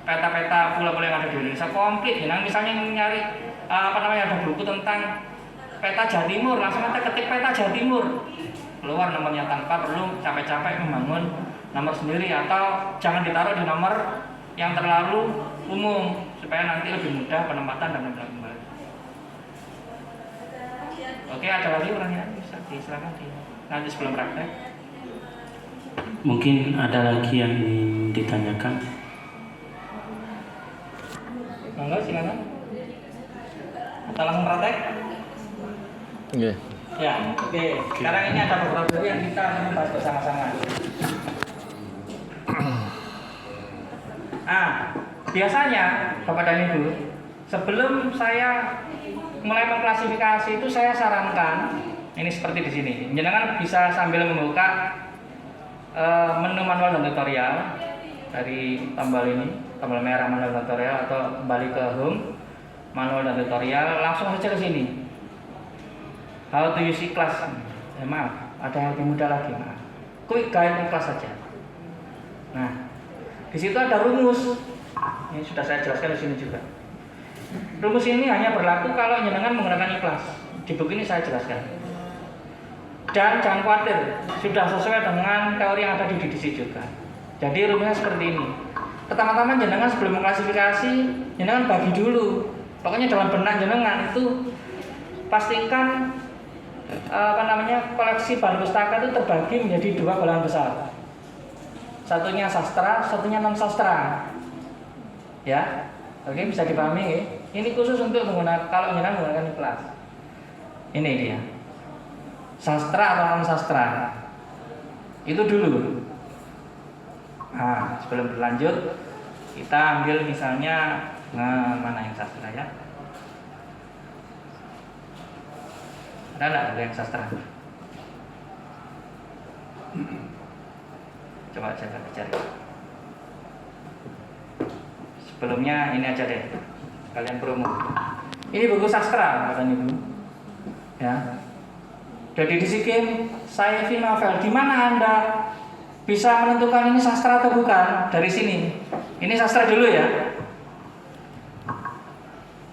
A: peta-peta pulau-pulau yang ada di Indonesia komplit. Nah, misalnya nyari ada buku tentang peta Jawa Timur, langsung aja ketik peta Jawa Timur, keluar nomornya tanpa perlu capek-capek membangun nomor sendiri, atau jangan ditaruh di nomor yang terlalu umum supaya nanti lebih mudah penempatan dan penempatan kembali. Oke, ada lagi pertanyaan? Bisa disilakan nanti sebelum praktek.
C: Mungkin ada lagi yang ingin ditanyakan.
A: Monggo silakan. Atau langsung praktek?
B: Oke.
A: Ya, oke. Sekarang ini ada beberapa yang kita akan bahas bersama-sama. Biasanya Bapak dan Ibu, sebelum saya mulai mengklasifikasi itu saya sarankan ini seperti di sini. Jenengan bisa sambil membuka menu manual dan tutorial dari tombol ini, tombol merah manual dan tutorial, atau kembali ke home manual dan tutorial, langsung saja ke sini. How to use ikhlas. Maaf, ada yang lebih mudah lagi, maaf. Quick guide ikhlas saja. Nah, di situ ada rumus. Ini sudah saya jelaskan di sini juga. Rumus ini hanya berlaku kalau jenengan menggunakan ikhlas. Di buku ini saya jelaskan. Dan jangan khawatir, sudah sesuai dengan teori yang ada di DDC juga. Jadi rumusnya seperti ini. Pertama-tama jenengan sebelum mengklasifikasi, jenengan bagi dulu. Pokoknya dalam benak jenengan itu pastikan koleksi bahan pustaka itu terbagi menjadi 2 golongan besar. Satunya sastra, satunya non sastra. Ya, oke, bisa dipahami ya. Ini khusus untuk menggunakan kalau jenengan menggunakan ikhlas. Ini dia. Sastra atau non sastra. Itu dulu. Nah, sebelum berlanjut, kita ambil misalnya mana yang sastra ya? Ada yang sastra? Coba saya cari. Sebelumnya ini aja deh, kalian promo. Ini buku sastra, Bapak Ibu. Ya. Jadi di sini sci-fi novel. Di mana Anda bisa menentukan ini sastra atau bukan? Dari sini. Ini sastra dulu ya.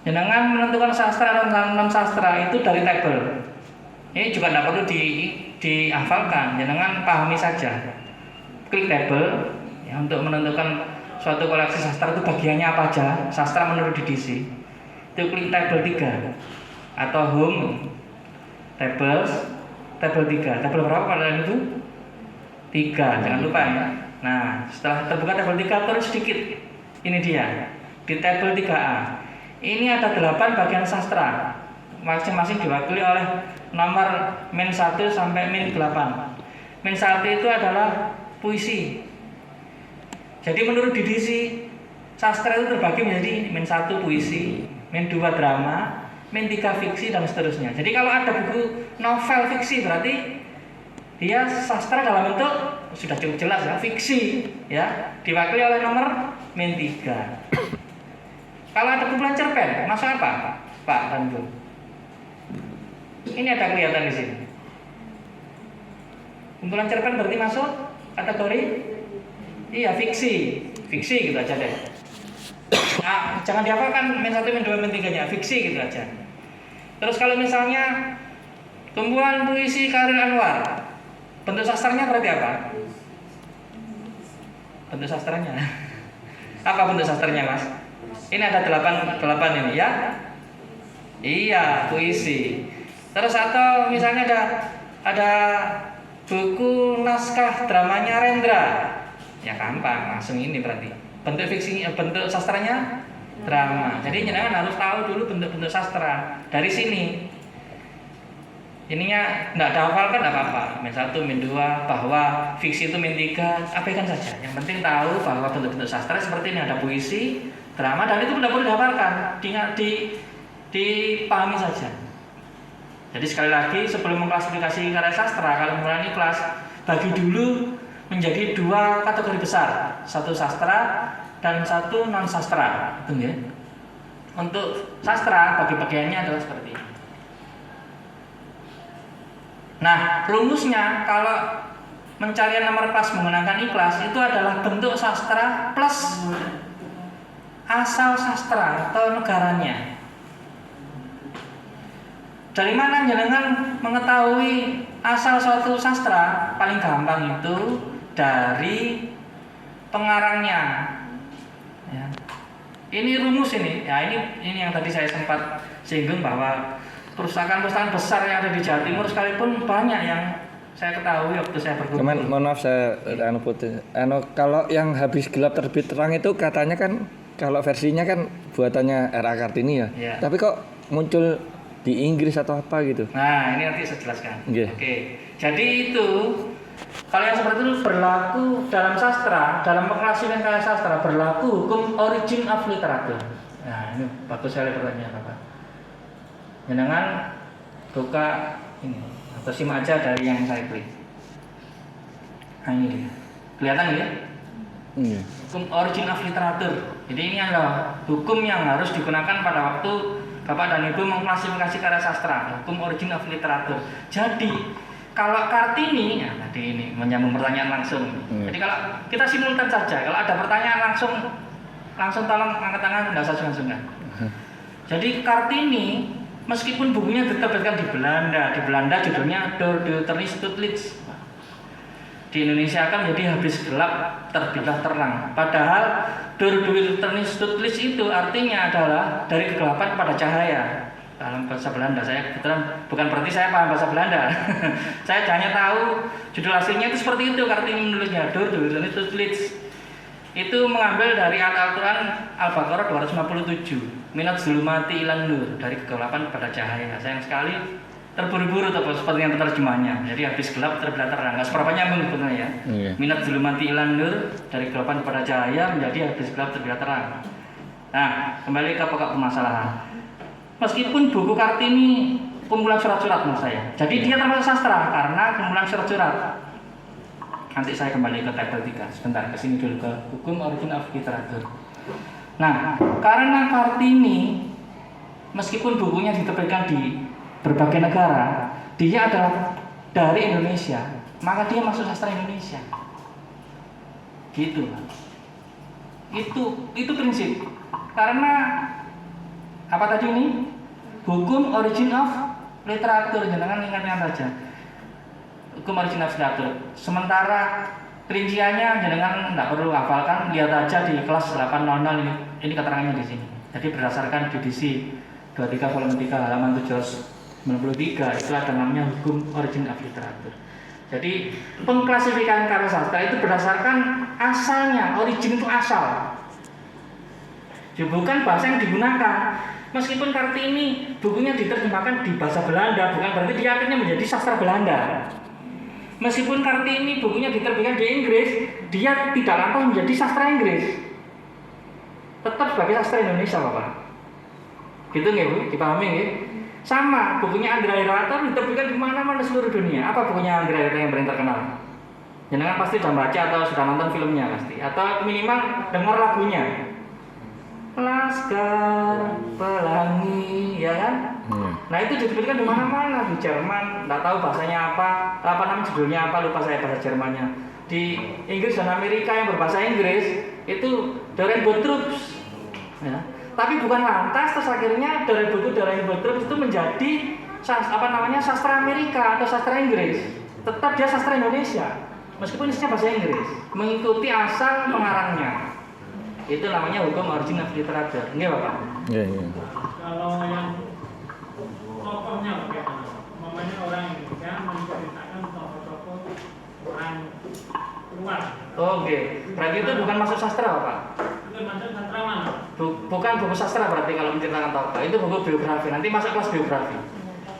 A: Jenengan menentukan sastra dan non sastra itu dari tabel. Ini juga tidak perlu dihafalkan. Jenengan pahami saja. Klik tabel ya, untuk menentukan suatu koleksi sastra itu bagiannya apa aja. Sastra menurut DDC. Itu klik tabel 3 atau home tables, tabel 3. Tabel berapa pada itu? 3, jangan lupa ya. Nah, setelah terbuka tabel 3 terus sedikit. Ini dia. Di tabel 3A. Ini ada 8 bagian sastra. Masing-masing diwakili oleh nomor min 1 sampai min 8. Min 1 itu adalah puisi. Jadi menurut DDC, sastra itu terbagi menjadi min 1 puisi, min 2 drama, min 3 fiksi, dan seterusnya. Jadi kalau ada buku novel fiksi berarti dia sastra dalam bentuk sudah cukup jelas ya, fiksi ya, diwakili oleh nomor min 3. Kalau ada kumpulan cerpen, masuk apa? Pak dan Bu. Ini ada kelihatan di sini. Kumpulan cerpen berarti masuk kategori iya fiksi. Fiksi gitu aja deh. Nah, jangan dihafalkan min 1, min 2, min 3-nya, fiksi gitu aja. Terus kalau misalnya kumpulan puisi Karir Anwar, bentuk sastranya berarti apa? Bentuk sastranya. Apa bentuk sastranya, Mas? Ini ada 8 ini ya. Iya, puisi. Terus atau misalnya ada buku naskah dramanya Rendra. Ya gampang, langsung ini berarti. Bentuk fiksi, bentuk sastranya drama. Jadi jenengan harus tahu dulu bentuk-bentuk sastra dari sini. Ininya enggak dihafalkan enggak apa-apa. Min 1, min 2, bahwa fiksi itu min 3, abaikan saja. Yang penting tahu bahwa bentuk-bentuk sastra seperti ini, ada puisi, drama, dan itu tidak perlu dihafalkan, dipahami saja. Jadi sekali lagi sebelum mengklasifikasi karya sastra, kalau menggunakan ikhlas, bagi dulu menjadi 2 kategori besar, 1 sastra dan 1 non sastra, gitu ya. Untuk sastra bagi-bagiannya adalah seperti ini. Nah, rumusnya kalau pencarian nomor pas menggunakan ikhlas itu adalah bentuk sastra plus asal sastra atau negaranya. Dari mana jenengan mengetahui asal suatu sastra? Paling gampang itu dari pengarangnya. Ya. Ini rumus ini. Ya, ini yang tadi saya sempat singgung bahwa perusahaan-perusahaan besar yang ada di Jawa Timur sekalipun banyak yang saya ketahui waktu saya berkunjung.
B: Cuman mohon maaf saya kalau yang habis gelap terbit terang itu katanya kan kalau versinya kan buatannya R.A. Kartini ya.
A: Ya.
B: Tapi kok muncul di Inggris atau apa gitu?
A: Nah, ini nanti saya jelaskan.
B: Yeah.
A: Oke. Jadi itu Kalau yang seperti itu berlaku dalam sastra, dalam pengklasifikasian sastra berlaku hukum origin of literature. Nah, ini bagus sekali pertanyaan Bapak. Jangan buka ini atau simak aja dari yang saya klik. Nah, ini kelihatan ya? Hukum origin of literature. Jadi ini adalah hukum yang harus digunakan pada waktu Bapak dan Ibu mengklasifikasi karya sastra. Hukum origin of literature. Jadi kalau Kartini, ya tadi ini menyambung pertanyaan langsung. Jadi kalau kita simultan saja, kalau ada pertanyaan langsung tolong angkat tangan, tidak usah sungkan-sungkan. Jadi Kartini, meskipun bukunya diterbitkan di Belanda judulnya Door de Tutlitz. Di Indonesia kan jadi habis gelap terbitlah terang. Padahal Door de Tutlitz itu artinya adalah dari kegelapan pada cahaya. Dalam bahasa Belanda, saya kebetulan bukan berarti saya paham bahasa Belanda. Saya hanya tahu judul aslinya itu seperti itu, Kartini menulisnya Door de Tutlitz. Itu mengambil dari Al-Quran Al-Baqarah 257, Minat zulumati ilan nur, dari kegelapan pada cahaya. Sayang sekali terburu-buru seperti yang terjemahnya. Jadi habis gelap terbitlah terang. Enggak seberapa nyambung sebetulnya ya. Minat zulumati ilan nur, dari kegelapan pada cahaya menjadi habis gelap terbitlah terang. Nah, kembali ke pokok permasalahan. Meskipun buku Kartini kumpulan surat-surat menurut saya. Jadi dia termasuk sastra karena kumpulan surat-surat. Nanti saya kembali ke tabel 3. Sebentar, ke sini dulu ke hukum origin of literature. Nah, karena Kartini meskipun bukunya diterbitkan di berbagai negara, dia adalah dari Indonesia, maka dia masuk sastra Indonesia. Gitu. Itu prinsip. Karena apa tadi ini? Hukum origin of literature, jangan ingat-ingat saja. Hukum origin of literature. Sementara rinciannya jangan tidak perlu hafalkan, lihat aja di kelas 800 ini keterangannya di sini. Jadi berdasarkan BBC 23 volume 3 halaman 793 itu ada namanya hukum origin of literature. Jadi pengklasifikasian karya sastra itu berdasarkan asalnya, origin itu asal. Bukan bahasa yang digunakan. Meskipun Kartini bukunya diterjemahkan di bahasa Belanda, bukan berarti dia akhirnya menjadi sastra Belanda. Meskipun Kartini bukunya diterbitkan di Inggris, dia tidak lantas menjadi sastra Inggris. Tetap sebagai sastra Indonesia, Bapak. Gitu nggak Bu? Dipahami nggak? Sama, bukunya Andrea Hirata diterbitkan di mana-mana seluruh dunia. Apa bukunya Andrea Hirata yang paling terkenal? Jangan pasti sudah baca atau sudah nonton filmnya pasti, atau minimal dengar lagunya. Laskar Pelangi, ya kan? Nah itu diterbitkan di mana-mana, di Jerman, nggak tahu bahasanya apa namanya judulnya apa, lupa saya bahasa Jermannya. Di Inggris dan Amerika yang berbahasa Inggris itu The Rainbow Troops, ya. Tapi bukan lantas terus akhirnya dari buku The Rainbow Troops itu menjadi sastra Amerika atau sastra Inggris. Tetap dia sastra Indonesia, meskipun isinya bahasa Inggris, mengikuti asal pengarangnya. Itu namanya hukum origin of literature. Enggak, Bapak?
B: Iya.
E: Kalau yang tokohnya bagaimana? Namanya orang Indonesia menceritakan tokoh-tokoh orang luar.
A: Oke. Berarti itu bukan masuk sastra, Pak?
E: Itu masuk sastra mana?
A: Bukan buku sastra berarti kalau menceritakan tokoh. Itu buku biografi. Nanti masuk kelas biografi.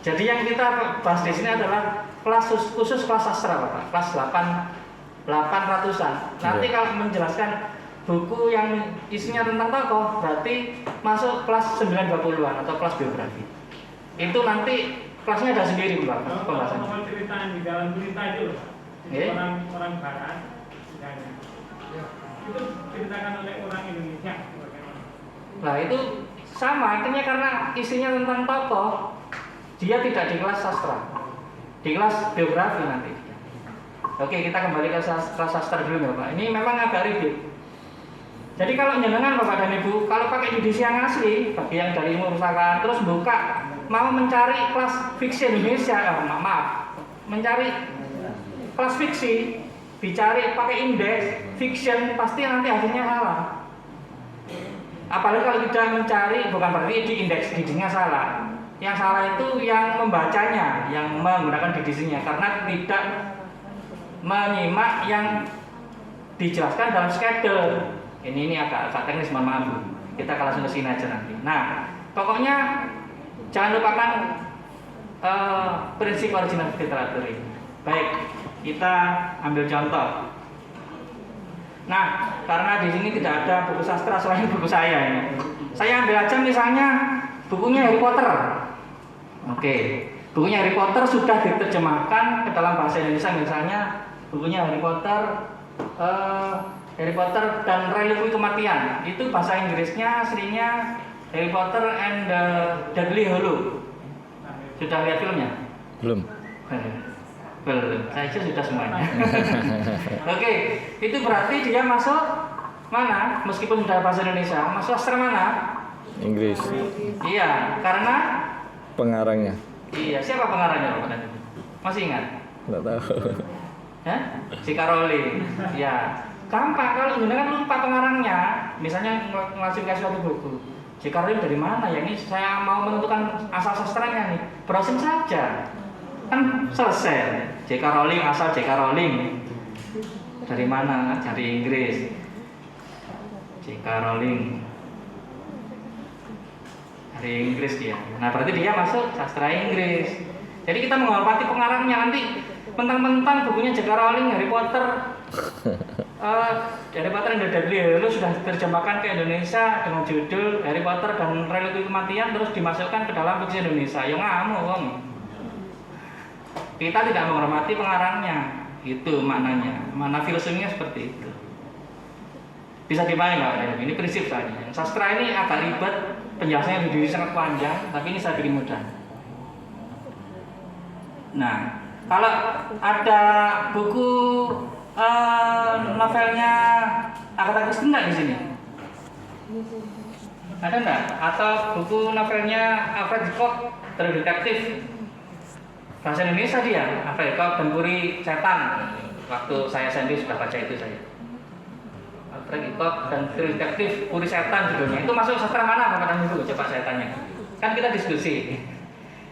A: Jadi yang kita bahas di sini adalah kelas khusus kelas sastra, Bapak. Kelas 800-an. Nanti kalau menjelaskan buku yang isinya tentang tokoh berarti masuk kelas 920-an atau kelas biografi. Itu nanti kelasnya ada sendiri, Pak, pembahasannya.
E: Kalau cerita di dalam cerita itu loh. Orang barat misalnya. Itu ceritakan oleh orang Indonesia bagaimana?
A: Nah, itu sama artinya karena isinya tentang tokoh, dia tidak di kelas sastra. Di kelas biografi nanti. Oke, kita kembali ke kelas sastra dulu ya, Pak. Ini memang agak ribet. Jadi kalau jenengan Bapak dan Ibu, kalau pakai edisi yang asli, bagi yang dari ilmu perpustakaan, terus buka, mau mencari kelas fiksi Indonesia, mencari kelas fiksi, dicari pakai indeks, fiction, pasti nanti hasilnya salah. Apalagi kalau kita mencari, bukan berarti di indeks didingnya salah. Yang salah itu yang membacanya, yang menggunakan didisinya, karena tidak menyimak yang dijelaskan dalam schedule. Ini agak teknis, mohon maaf Bu. Kita langsung ke sini aja nanti. Nah, pokoknya jangan lupakan prinsip origin of literature ini. Baik, Kita ambil contoh. Nah, karena di sini tidak ada buku sastra selain buku saya ini. Saya ambil aja misalnya bukunya Harry Potter. Oke, bukunya Harry Potter sudah diterjemahkan ke dalam bahasa Indonesia, misalnya bukunya Harry Potter dan Religi Kematian. Itu bahasa Inggrisnya aslinya Harry Potter and the Deathly Hallows. Sudah lihat filmnya?
B: Belum.
A: Belum. Saya sudah semuanya. Oke, itu berarti dia masuk mana? Meskipun sudah bahasa Indonesia, masuk sastra mana?
B: Inggris.
A: Iya, karena
B: Pengarangnya.
A: iya, siapa pengarangnya Pak Dani? Masih ingat?
B: Nggak tahu.
A: Hah? J.K. Rowling. Ya, gampang kalau kan lupa pengarangnya. Misalnya klasifikasi suatu buku. J.K. Rowling dari mana? Ya ini saya mau menentukan asal sastranya nih. Browsing saja. Kan selesai. J.K. Rowling, asal J.K. Rowling. Dari mana? Dari Inggris. J.K. Rowling. Dari Inggris dia. Nah, berarti dia masuk sastra Inggris. Jadi kita menghormati pengarangnya. Nanti mentang-mentang bukunya J.K. Rowling, Harry Potter, Harry Potter and the Deathly Hallows sudah diterjemahkan ke Indonesia dengan judul Harry Potter dan Religi Kematian, terus dimasukkan ke dalam fiksi Indonesia. Ya ngamuk, Om. Kita tidak menghormati pengarangnya. Itu maknanya. Makna filosofinya seperti itu. Bisa dipahami Pak? Ini prinsip saja. Sastra ini agak ribet, penjelasannya lebih sangat panjang, tapi ini saya bikin mudah. Nah, kalau ada buku novelnya Agatha Christie nggak di sini? Ada nggak? Atau buku novelnya Alfred Hitchcock, True Detective? Bahasa Indonesia dia, Alfred Hitchcock dan Puri Setan. Waktu saya sendiri sudah baca itu saya. Alfred Hitchcock dan True Detective, Puri Setan judulnya. Itu masuk sastra mana Bapak dan Ibu? Coba saya tanya. Kan kita diskusi.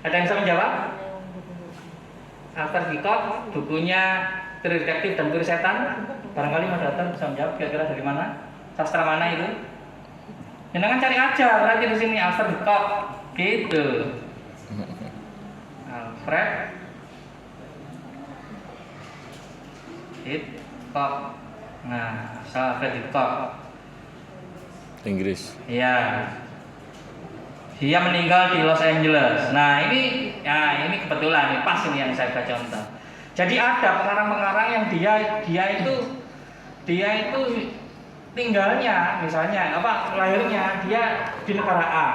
A: Ada yang bisa menjawab? Alfred Hitchcock, bukunya True Detective dan Puri Setan. Barangkali moderator bisa menjawab kira-kira dari mana? Sastra mana itu? Jangan cari aja berarti di sini Alfred Hitchcock gitu. Alfred Hitchcock. Nah, Alfred Hitchcock.
B: Inggris.
A: Iya. Dia meninggal di Los Angeles. Nah, ini kebetulan nih pas ini yang saya baca contoh. Jadi ada pengarang-pengarang yang dia itu tinggalnya misalnya lahirnya dia di negara A.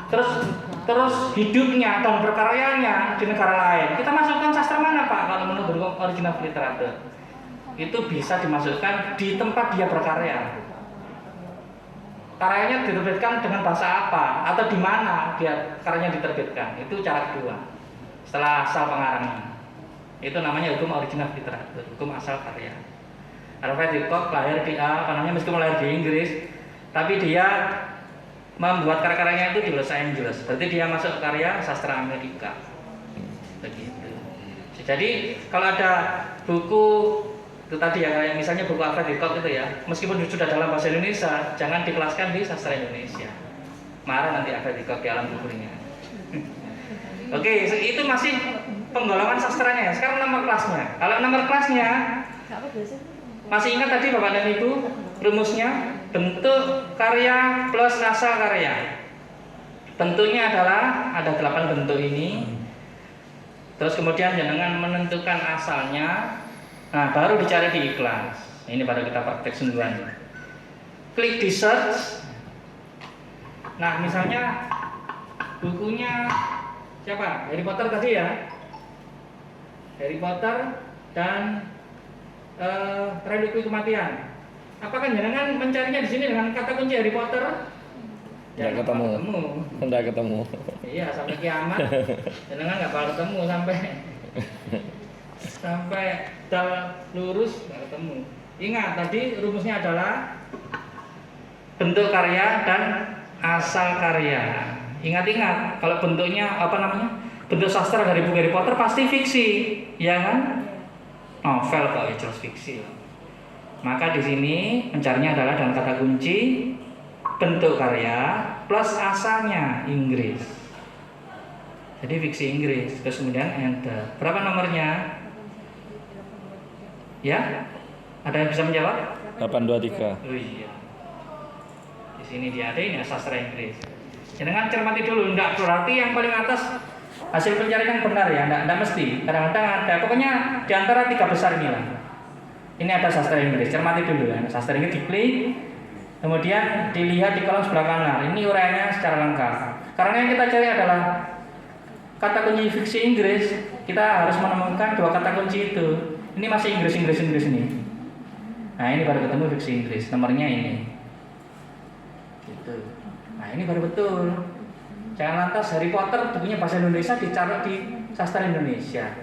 A: Terus hidupnya dan berkaryanya di negara lain. Kita masukkan sastra mana Pak kalau menurut original literatur? Itu bisa dimasukkan di tempat dia berkarya. Karyanya diterbitkan dengan bahasa apa atau di mana dia karyanya diterbitkan. Itu cara kedua. Setelah asal pengarangnya. Itu namanya hukum original literatur, hukum asal karya. Alfred Hitchcock lahir di meskipun lahir di Inggris, tapi dia membuat karya-karyanya itu di Los Angeles. Berarti dia masuk karya sastra Amerika. Begitu. Jadi kalau ada buku itu tadi ya, misalnya buku Alfred Hitchcock itu ya, meskipun sudah dalam bahasa Indonesia, jangan dikelaskan di sastra Indonesia. Marah nanti Alfred Hitchcock di alam kuburnya. Oke, itu masih penggolongan sastranya ya. Sekarang nomor kelasnya. Kalau nomor kelasnya, masih ingat tadi Bapak dan Ibu rumusnya? Bentuk karya plus asal karya. Bentuknya adalah ada 8 bentuk ini. Terus kemudian dengan menentukan asalnya. Nah, baru dicari di Ikhlas. Ini baru kita praktek sungguhan. Klik di search. Nah, misalnya bukunya siapa? Harry Potter tadi ya. Harry Potter dan Religi Kematian. Apakah jenengan mencarinya di sini dengan kata kunci Harry Potter?
B: Nggak ketemu. Nggak ketemu.
A: Iya, sampai kiamat. Jenengan nggak bakal ketemu sampai dal lurus nggak ketemu. Ingat tadi rumusnya adalah bentuk karya dan asal karya. Ingat-ingat kalau bentuknya bentuk sastra dari buku Harry Potter pasti fiksi, ya kan? Novel kok ya jelas fiksi. Maka di sini mencarinya adalah dengan kata kunci bentuk karya plus asalnya Inggris. Jadi fiksi Inggris. Terus kemudian enter. Berapa nomornya? Ya? Ada yang bisa menjawab?
B: 823.
A: Oh iya. Di sini dia ada ini sastra Inggris. Jangan cermati dulu, enggak berarti yang paling atas hasil pencarian benar ya, enggak mesti. Kadang-kadang ada, pokoknya di antara 3 besar ini lah. Ini ada sastra Inggris, cermati dulu ya. Sastra Inggris diklik, kemudian dilihat di kolom sebelah kanan. Ini uraiannya secara lengkap. Karena yang kita cari adalah kata kunci fiksi Inggris, kita harus menemukan 2 kata kunci itu. Ini masih Inggris ini. Nah ini baru ketemu fiksi Inggris, nomornya ini. Gitu. Nah ini baru betul. Jangan lantas Harry Potter bukunya bahasa Indonesia dicari di sastra Indonesia.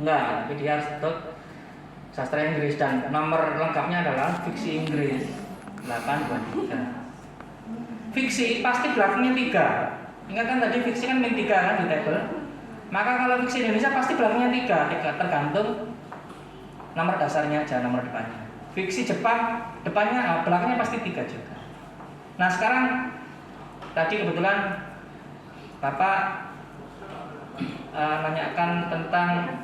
A: Enggak, tapi dia harus tetap sastra Inggris dan nomor lengkapnya adalah fiksi Inggris 823. Fiksi pasti belakangnya 3. Ingat kan tadi fiksi kan min 3 kan di tabel. Maka kalau fiksi Indonesia pasti belakangnya 3 tergantung nomor dasarnya aja, nomor depannya. Fiksi Jepang depannya belakangnya pasti 3 juga. Nah sekarang tadi kebetulan Bapak nanyakan tentang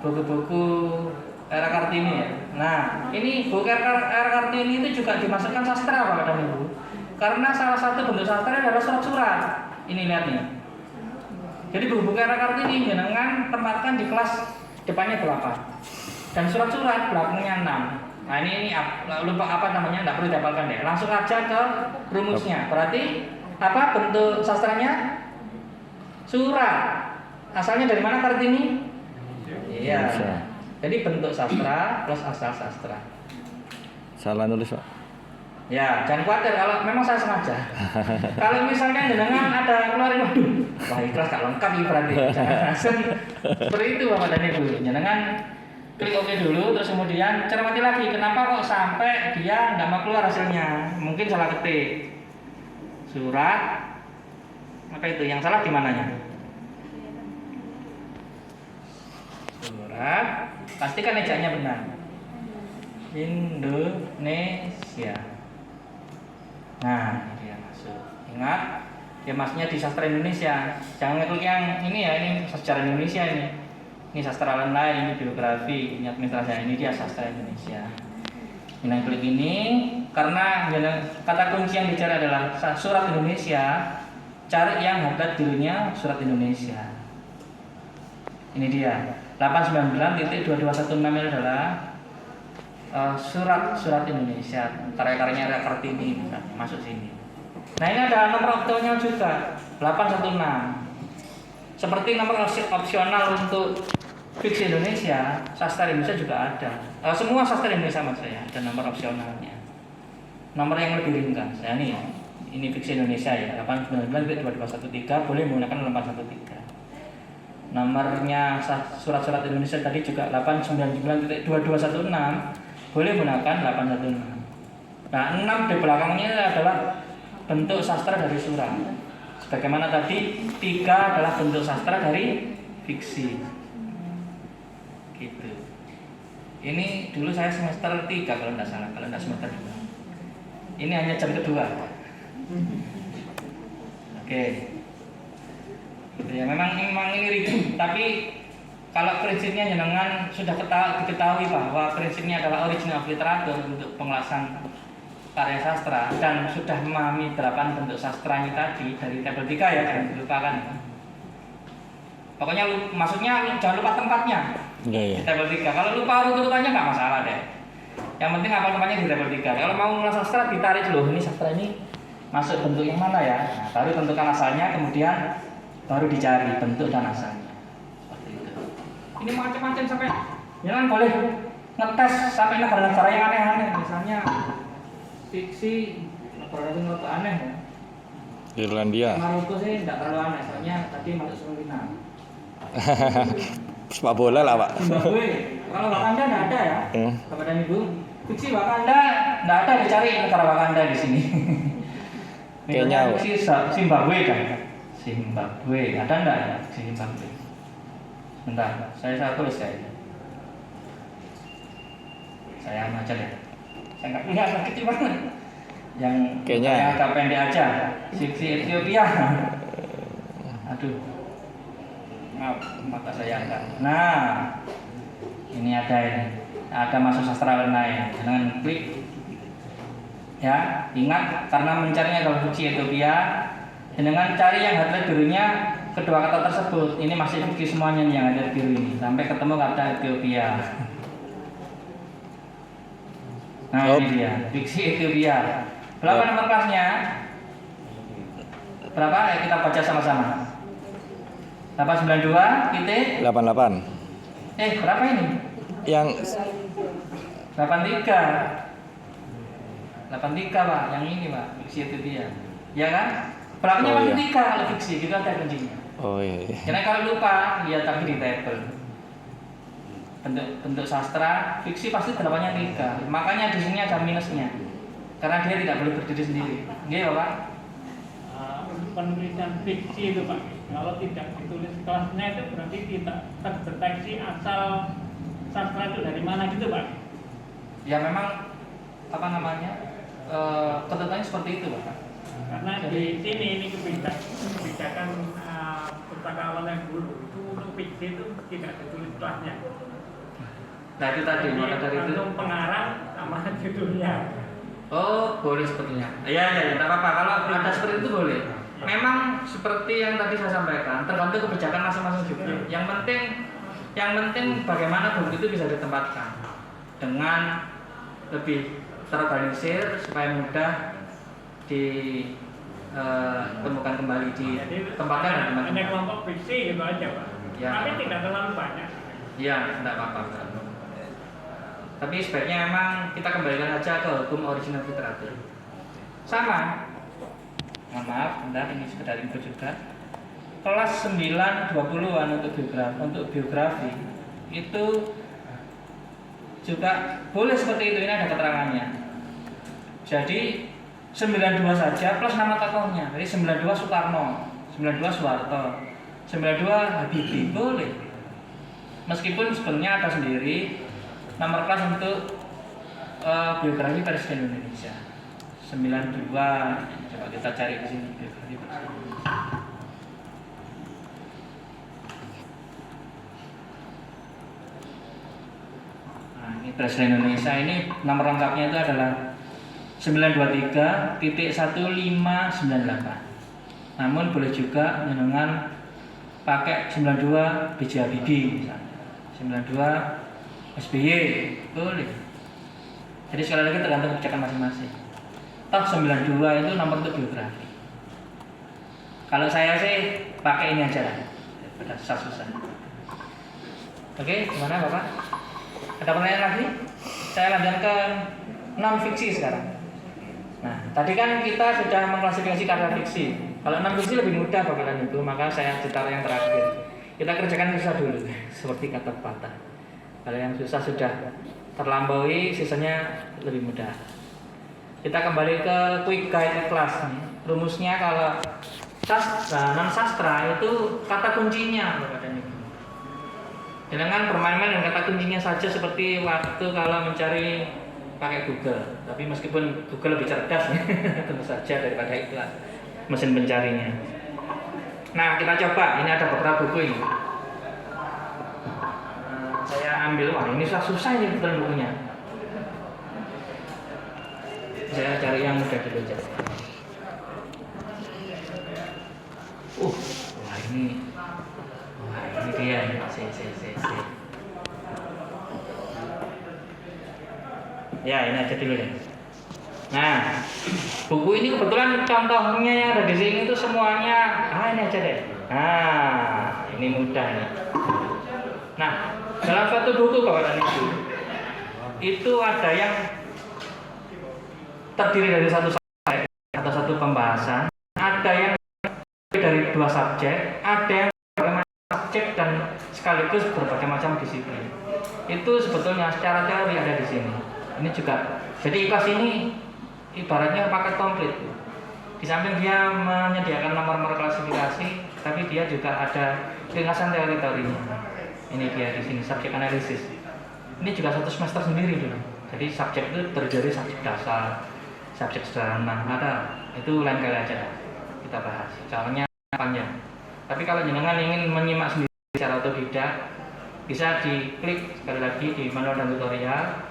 A: buku-buku era Kartini ya. Nah ini buku era Kartini itu juga dimasukkan sastra Pak dan Ibu. Karena salah satu bentuk sastra adalah surat-surat. Ini lihat nih. Jadi buku-buku era Kartini jenengan tempatkan di kelas depannya 8 dan surat-surat belakangnya 6. Nah ini lupa apa namanya, tidak perlu dihafalkan deh. Langsung aja ke rumusnya. Berarti apa bentuk sastranya? Surat. Asalnya dari mana Kartini? Iya. Jadi bentuk sastra plus asal sastra.
B: Salah nulis Pak.
A: Ya, jangan khawatir kalau memang saya sengaja. Kalau misalnya jenengan ada keluarin, waduh, wah ikhlas gak lengkap ini berarti. Jangan langsung seperti itu Bapak dan Ibu. Jenengan klik OK dulu, terus kemudian cermati lagi. Kenapa kok sampai dia nggak mau keluar hasilnya? Mungkin salah ketik. Surat apa itu? Yang salah di mananya? Surat. Pastikan ejaannya benar. Indonesia. Nah, ini dia masuk. Ingat, dia masuknya di sastra Indonesia. Jangan ngeklik yang ini ya, ini sejarah Indonesia ini. Ini sastra lain, ini biografi, ini administrasi, ini dia sastra Indonesia. Ini klik ini karena kata kunci yang dicari adalah surat Indonesia. Cari yang headline judulnya surat Indonesia. Ini dia. 899.2216 ini adalah surat Indonesia, karya-karyanya era Kartini misalnya, masuk sini. Nah ini ada nomor opsional juga 816. Seperti nomor opsional untuk fiksi Indonesia, sastra Indonesia juga ada. Semua sastra Indonesia maksud saya ada nomor opsionalnya. Nomor yang lebih ringkas. Ya ini ya. Ini fiksi Indonesia ya, 899.2213 boleh menggunakan 813. Nomornya surat-surat Indonesia tadi juga 899.2216 boleh menggunakan 816. Nah 6 di belakangnya adalah bentuk sastra dari surat. Sebagaimana tadi 3 adalah bentuk sastra dari fiksi. Gitu. Ini dulu saya semester 3 kalau tidak salah, kalau tidak semester 2. Ini hanya jam kedua. Oke. Gitu ya, memang ini ribet, tapi kalau prinsipnya jenengan sudah diketahui bahwa prinsipnya adalah origin of literatur untuk pengelasan karya sastra dan sudah memahami 8 bentuk sastra ini tadi dari tabel 3 ya, jangan dilupakan. Pokoknya maksudnya jangan lupa tempatnya. Di tabel 3. Kalau lupa urut-urutannya nggak masalah deh. Yang penting hafal tempatnya di tabel 3. Kalau mau mengulas sastra ditarik dulu, ini sastra ini masuk bentuk yang mana ya. Nah, baru tentukan asalnya, kemudian baru dicari bentuk dan asalnya. Ini macam-macam sampai jangan boleh ngetes sampai negara-negara yang aneh-aneh, misalnya fiksi negara aneh ya.
B: Irlandia.
A: Maroko sih tidak terlalu aneh, soalnya tadi masuk Suriname.
B: Sepak bola lah Pak.
A: Zimbabwe, kalau Wakanda tidak ada ya, Bapak dan Ibu. Fiksi Wakanda tidak ada, dicari negara Wakanda di sini.
B: Kayaknya
A: fiksi Zimbabwe kan. Zimbabwe ada enggak ya Zimbabwe? Bentar, saya tulis kayaknya. Saya baca deh. Saya nggak punya anak kecil banget. Yang
B: kayaknya
A: agak pendek aja. Fiksi Ethiopia. Aduh. Maaf, mata saya enggak. Nah, ini ada masuk sastra lain dengan klik. Ya, ingat karena mencarinya dalam fiksi Ethiopia, dengan cari yang headline birunya kedua kata tersebut. Ini masih fiksi semuanya nih yang ada di biru ini sampai ketemu kata Ethiopia. Nah, ini dia fiksi Ethiopia. Berapa nomor kelasnya? Berapa? Ya, kita baca sama-sama. 892 titik
B: 88.
A: berapa ini?
B: Yang
A: 83 Pak, yang ini Pak, fiksi itu dia. Ya kan? Belakangnya
B: Oh,
A: masih
B: iya.
A: 3 kalau fiksi, kita ada kuncinya.
B: Oh iya.
A: Karena kalau lupa, lihat tadi di tabel. Bentuk sastra, fiksi pasti delapannya 3. Makanya di sini ada minusnya. Karena dia tidak boleh berdiri sendiri. Iya Pak?
E: Untuk penulisan fiksi itu Pak, kalau tidak ditulis kelasnya itu berarti tidak terdeteksi asal sastra itu dari mana gitu Pak?
A: Ya memang ketentuannya seperti itu Pak.
E: Karena di sini ini kebijakan perpustakaan yang dulu itu untuk fiksi itu tidak ditulis kelasnya.
A: Nah itu tadi, maka dari itu.
E: Langsung pengarang sama judulnya.
A: Oh, boleh sepertinya. Iya, tidak apa-apa. Kalau ada seperti itu boleh. Memang seperti yang tadi saya sampaikan, tergantung kebijakan masing-masing juga. Yang penting bagaimana buku itu bisa ditempatkan dengan lebih terorganisir supaya mudah ditemukan kembali di tempatnya dan
E: Hanya
A: teman-teman.
E: kelompok fiksi gitu aja Pak.
A: Ya.
E: Tapi tidak terlalu banyak.
A: Iya, tidak apa-apa. Tapi sebaiknya memang kita kembalikan aja ke hukum original literatur. Sama. Mohon maaf, bentar, ini sekedar info juga. Kelas 9-20-an untuk biografi itu juga boleh seperti itu, ini ada keterangannya. Jadi 92 saja plus nama tokohnya. Jadi 92 Soekarno, 92 Soeharto, 92 Habibie, boleh. Meskipun sebenarnya ada sendiri nomor kelas untuk biografi Presiden Indonesia 92. Coba kita cari di sini biografi Presiden Indonesia. Nah, ini Presiden Indonesia, ini nomor lengkapnya itu adalah 923.1598. Namun boleh juga dengan pakai 92 B.J. Habibie misalnya, 92 SBY, boleh. Jadi sekali lagi tergantung kebijakan masing-masing. Toh 92 itu nomor untuk biografi. Kalau saya sih pakai ini aja lah, daripada susah-susah. Oke, gimana Bapak? Ada pertanyaan lagi? Saya lanjutkan non fiksi sekarang. Nah, tadi kan kita sudah mengklasifikasi karya fiksi. Kalau non fiksi lebih mudah Bapak dan Ibu, maka saya ditaruh yang terakhir. Kita kerjakan susah dulu, seperti kata pepatah. Kalau yang susah sudah terlampaui, sisanya lebih mudah. Kita kembali ke quick guide kelas nih. Rumusnya kalau non sastra itu kata kuncinya Bapak dan Ibu. Jangan bermain-main dengan kata kuncinya saja seperti waktu kalau mencari pakai Google. Tapi meskipun Google lebih cerdas tentu saja daripada iklan mesin pencarinya. Nah, kita coba. Ini ada beberapa buku ini. Saya ambil, wah ini susah ini betul bukunya. Saya cari yang mudah dulu aja. Wah ini dia. Ya ini aja dulu deh. Nah, buku ini kebetulan contohnya yang ada di sini itu semuanya. Ini aja deh. Nah, ini mudah nih. Nah, dalam satu buku Bapak dan Ibu itu ada yang terdiri dari satu subjek atau satu pembahasan, ada yang dari 2 subjek, ada yang berbagai macam subjek dan sekaligus berbagai macam disiplin. Itu sebetulnya secara teori ada di sini. Ini juga. Jadi kelas ini ibaratnya paket komplit. Di samping dia menyediakan nomor-nomor klasifikasi, tapi dia juga ada ringkasan teori-teorinya. Ini dia di sini subjek analisis. Ini juga satu semester sendiri dulu. Jadi subjek itu terdiri subjek dasar, subjek sederhana, ada. Itu lain kali aja kita bahas. Soalnya panjang. Tapi kalau jenengan ingin menyimak sendiri secara otodidak, bisa diklik sekali lagi di manual dan tutorial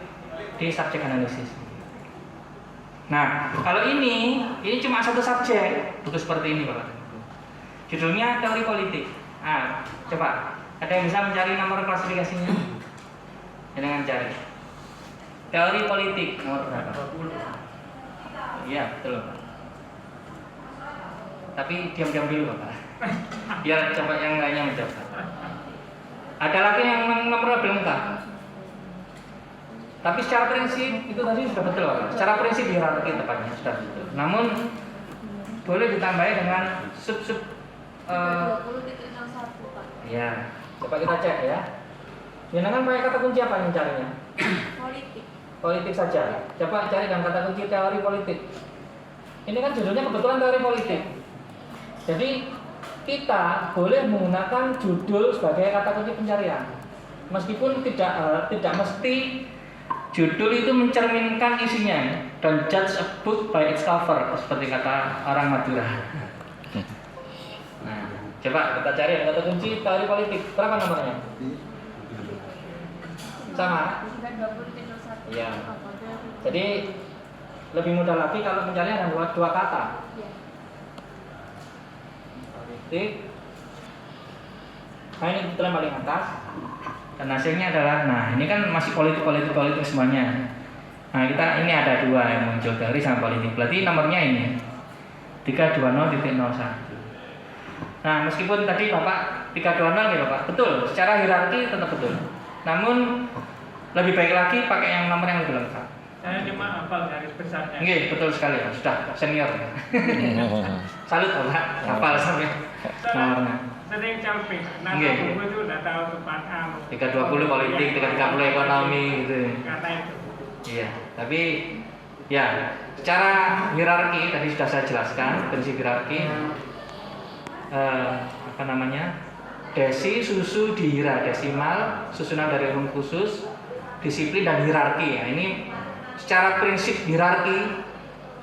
A: di subjek analisis. Nah, kalau ini cuma satu subjek, buku seperti ini Bapak. Judulnya teori politik. Nah, coba ada yang bisa mencari nomor klasifikasinya? Dengan cari teori politik nomor berapa? Iya, betul Pak. Tapi diam-diam dulu Bapak. Biar coba yang lainnya mencoba. Ada lagi yang nomor belum lengkap. Tapi secara prinsip itu tadi sudah betul Pak. Secara prinsip hierarki tepatnya sudah betul. Namun boleh ditambahi dengan sub-sub
F: 20.01 Pak.
A: ya, coba kita cek ya. Jangan pakai kata kunci apa yang carinya?
F: Politik.
A: Politik saja. Coba cari dengan kata kunci teori politik. Ini kan judulnya kebetulan teori politik. Jadi kita boleh menggunakan judul sebagai kata kunci pencarian. Meskipun tidak mesti judul itu mencerminkan isinya. Don't judge a book by its cover, seperti kata orang Madura. Nah, coba kita cari kata kunci teori politik. Berapa nomornya? Sama?
F: 20.01.
A: Iya. Jadi lebih mudah lagi kalau mencari ada dua kata.
F: Iya.
A: Politik. Nah ini kebetulan paling atas. Dan hasilnya adalah, nah ini kan masih politik semuanya. Nah ini ada dua yang muncul, teori sama politik. Berarti nomornya ini 320.01. Nah meskipun tadi Bapak 320 ya Bapak, betul. Secara hierarki tetap betul. Namun lebih baik lagi pakai yang nomor yang lebih lengkap.
E: Saya cuma hafal garis besarnya.
A: Oke, betul sekali Pak. Sudah senior. Salut Bapak, hafal sampai nomornya.
E: Sering capek, nah
A: Oke.
E: buku itu udah tahu tepat
A: 320 politik, 330 ekonomi gitu.
E: kata itu.
A: Iya, tapi ya secara hierarki tadi sudah saya jelaskan prinsip hierarki. Apa namanya? Desi, susu, dihira, desimal, susunan dari rumus khusus, disiplin dan hierarki. Ya, ini secara prinsip hierarki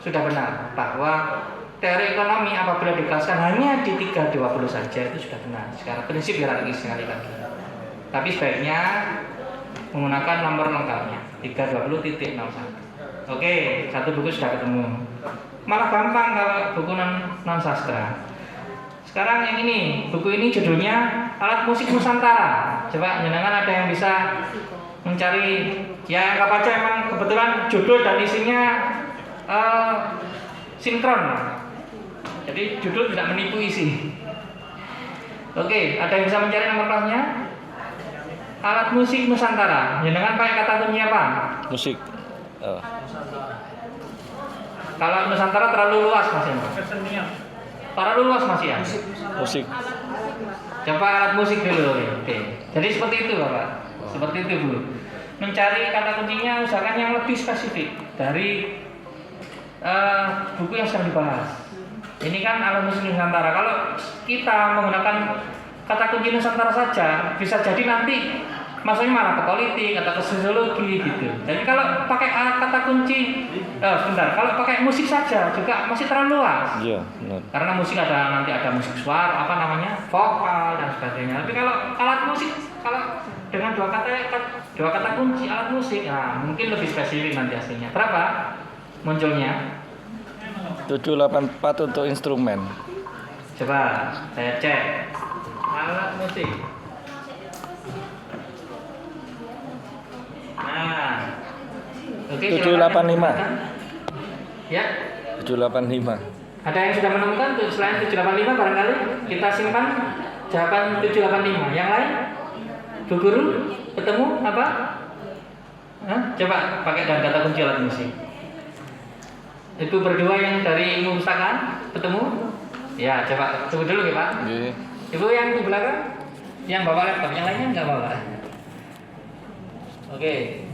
A: sudah benar bahwa teori ekonomi apabila dikelaskan hanya di 320 saja itu sudah benar secara prinsip hierarki sekali lagi. Tapi sebaiknya menggunakan nomor lengkapnya 320.01. Oke, satu buku sudah ketemu. Malah gampang kalau buku non sastra. Sekarang yang ini, buku ini judulnya Alat Musik Nusantara. Coba jenengan ada yang bisa mencari, ya anggap aja emang kebetulan judul dan isinya sinkron. Jadi judul tidak menipu isi. Oke, ada yang bisa mencari nomor kelasnya? Alat musik Nusantara. Jenengan pakai kata kunci apa?
B: Musik. Oh.
A: Kalau Nusantara terlalu luas Mas ya?
E: Kesenian.
A: Terlalu luas Mas ya?
B: Musik.
A: Coba alat musik dulu. Oke. Jadi seperti itu Bapak. Seperti itu Bu. Mencari kata kuncinya usahakan yang lebih spesifik dari buku yang sedang dibahas. Ini kan alat musik Nusantara. Kalau kita menggunakan kata kunci Nusantara saja, bisa jadi nanti masuknya malah ke politik atau ke sosiologi gitu. Jadi kalau pakai kata kunci, kalau pakai musik saja juga masih terlalu luas.
B: Iya, benar.
A: Karena musik nanti ada musik suara, vokal dan sebagainya. Tapi kalau alat musik, kalau dengan dua kata kunci alat musik, nah mungkin lebih spesifik nanti hasilnya. Berapa munculnya?
B: 784 untuk instrumen.
A: Coba saya cek alat musik. Nah, oke.
B: 785.
A: Ya.
B: 785.
A: Ada yang sudah menemukan selain 785 barangkali kita simpan jawaban 785. Yang lain? Bu Guru ketemu apa? Coba pakai dan kata kunci alat musik. Ibu berdua yang dari ilmu pustaka ketemu? Ya, coba tunggu dulu ya Pak.
B: Iya.
A: Ibu yang di belakang, yang bawa laptop, yang lainnya nggak bawa. Oke,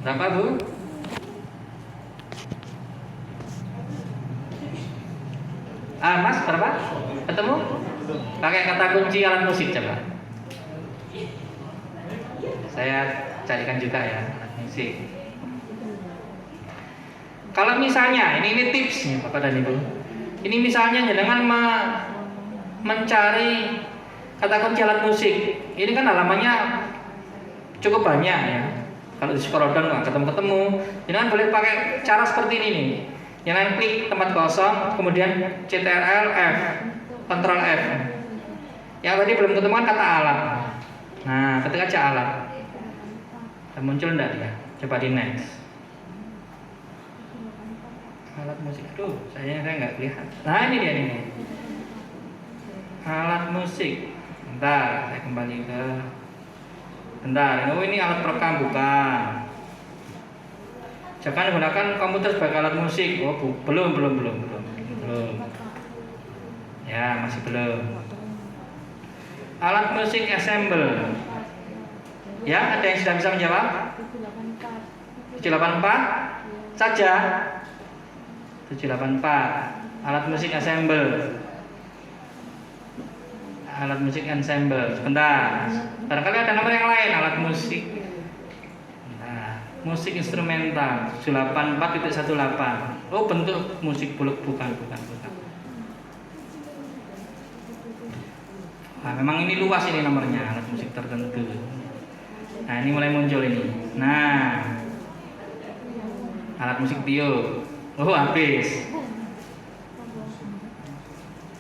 A: berapa Bu? Mas berapa? Ketemu? Pakai kata kunci alat musik coba. Saya carikan juga ya alat musik. Kalau misalnya, ini tips nih Bapak dan Ibu. Ini misalnya jangan mencari kata kunci alat musik. Ini kan halamannya cukup banyak ya. Kalau di scroll down nggak ketemu-ketemu, jangan boleh pakai cara seperti ini nih. Jangan klik tempat kosong, kemudian Ctrl F, Ctrl F. Yang tadi belum ketemu kan kata alat. Nah, ketik aja alat. Dan muncul enggak dia? Coba di next. Alat musik tuh, saya nggak lihat. Nah ini dia nih. Alat musik. Bentar, saya kembali ke. Bentar, oh ini alat perekam bukan. Jangan gunakan komputer sebagai alat musik. Oh belum. Ya masih belum. Alat musik ensemble. Ya ada yang sudah bisa menjawab? 784 saja. 784 alat musik ensemble. Alat musik ensemble. Sebentar. Barangkali ada nomor yang lain alat musik. Nah, musik instrumental 784.18. Oh, bentuk musik bukan. Nah, memang ini luas ini nomornya alat musik tertentu. Nah, ini mulai muncul ini. Nah, alat musik bio. Oh, habis.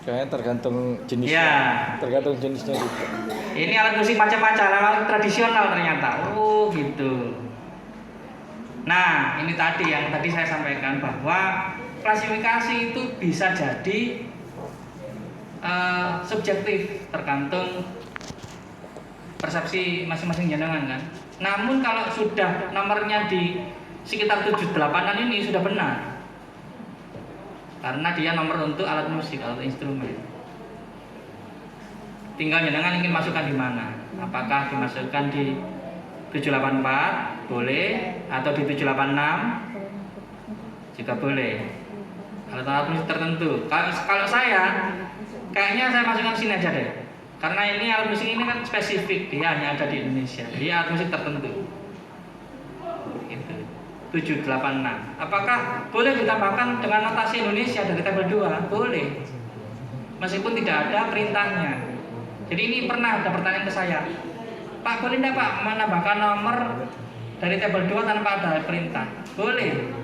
B: Kayaknya tergantung jenisnya.
A: Ya.
B: Tergantung jenisnya juga.
A: Ini alat musik macam-macam, alat tradisional ternyata. Oh, gitu. Nah, ini tadi yang tadi saya sampaikan bahwa klasifikasi itu bisa jadi subjektif, tergantung persepsi masing-masing jenengan kan. Namun kalau sudah nomornya di sekitar 78-an ini sudah benar. Karena dia nomor untuk alat musik atau instrumen. Tinggal jenengan ingin masukkan di mana? Apakah dimasukkan di 784 boleh atau di 786 juga boleh. Alat musik tertentu. Kalau saya kayaknya saya masukkan sini aja deh. Karena ini alat musik ini kan spesifik, dia hanya ada di Indonesia. Dia alat musik tertentu. Itu 786. Apakah boleh ditambahkan dengan notasi Indonesia dari tabel 2? Boleh. Meskipun tidak ada perintahnya. Jadi ini pernah ada pertanyaan ke saya. Pak, boleh enggak Pak menambahkan nomor dari tabel 2 tanpa ada perintah? Boleh.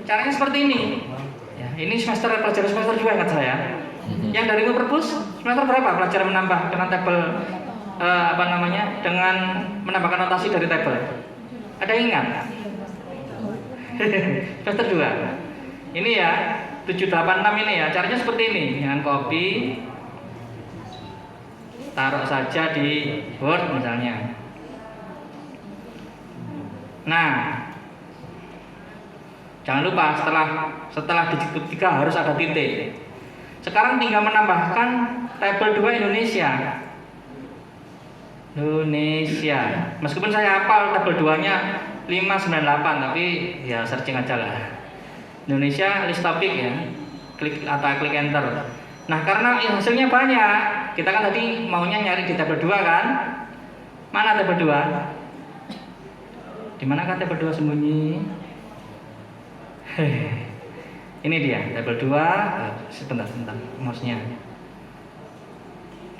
A: Caranya seperti ini. Ya, ini pelajaran semester 2 ingat saya. Yang dari Perpus semester berapa pelajaran menambah dengan tabel dengan menambahkan notasi dari tabel? Ada yang ingat? Semester 2. Ini ya 786 ini ya. Caranya seperti ini. Dengan copy, taruh saja di Word misalnya. Nah, jangan lupa setelah digit 3 harus ada titik. Sekarang tinggal menambahkan tabel 2 Indonesia. Meskipun saya hafal tabel 2-nya 598, tapi ya searching aja lah. Indonesia list topik ya. Klik enter. Nah, karena hasilnya banyak, kita kan tadi maunya nyari di tabel 2 kan? Mana tabel 2? Di manakah tabel 2 sembunyi? Ini dia, tabel 2. Sebentar, mouse-nya.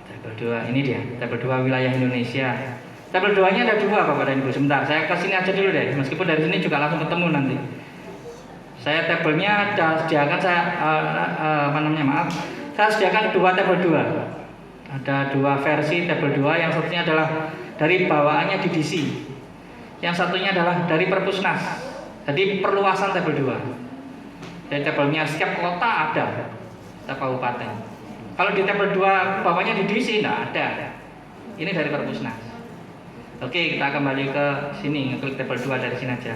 A: Tabel 2, ini dia, tabel 2 wilayah Indonesia. Tabel 2-nya ada 2 Bapak dan Ibu. Sebentar, saya ke sini aja dulu deh. Meskipun dari sini juga langsung ketemu nanti. Saya tabelnya ada sediakan saya sediakan 2 tabel 2. Ada 2 versi tabel 2, yang satunya adalah dari bawaannya di DC. Yang satunya adalah dari Perpusnas. Jadi perluasan tabel 2. Dan tabelnya setiap kota ada, setiap kabupaten. Kalau di tabel 2 bawahnya di DC enggak ada. Ini dari Perpusnas. Oke, kita kembali ke sini, ngeklik tabel 2 dari sini aja.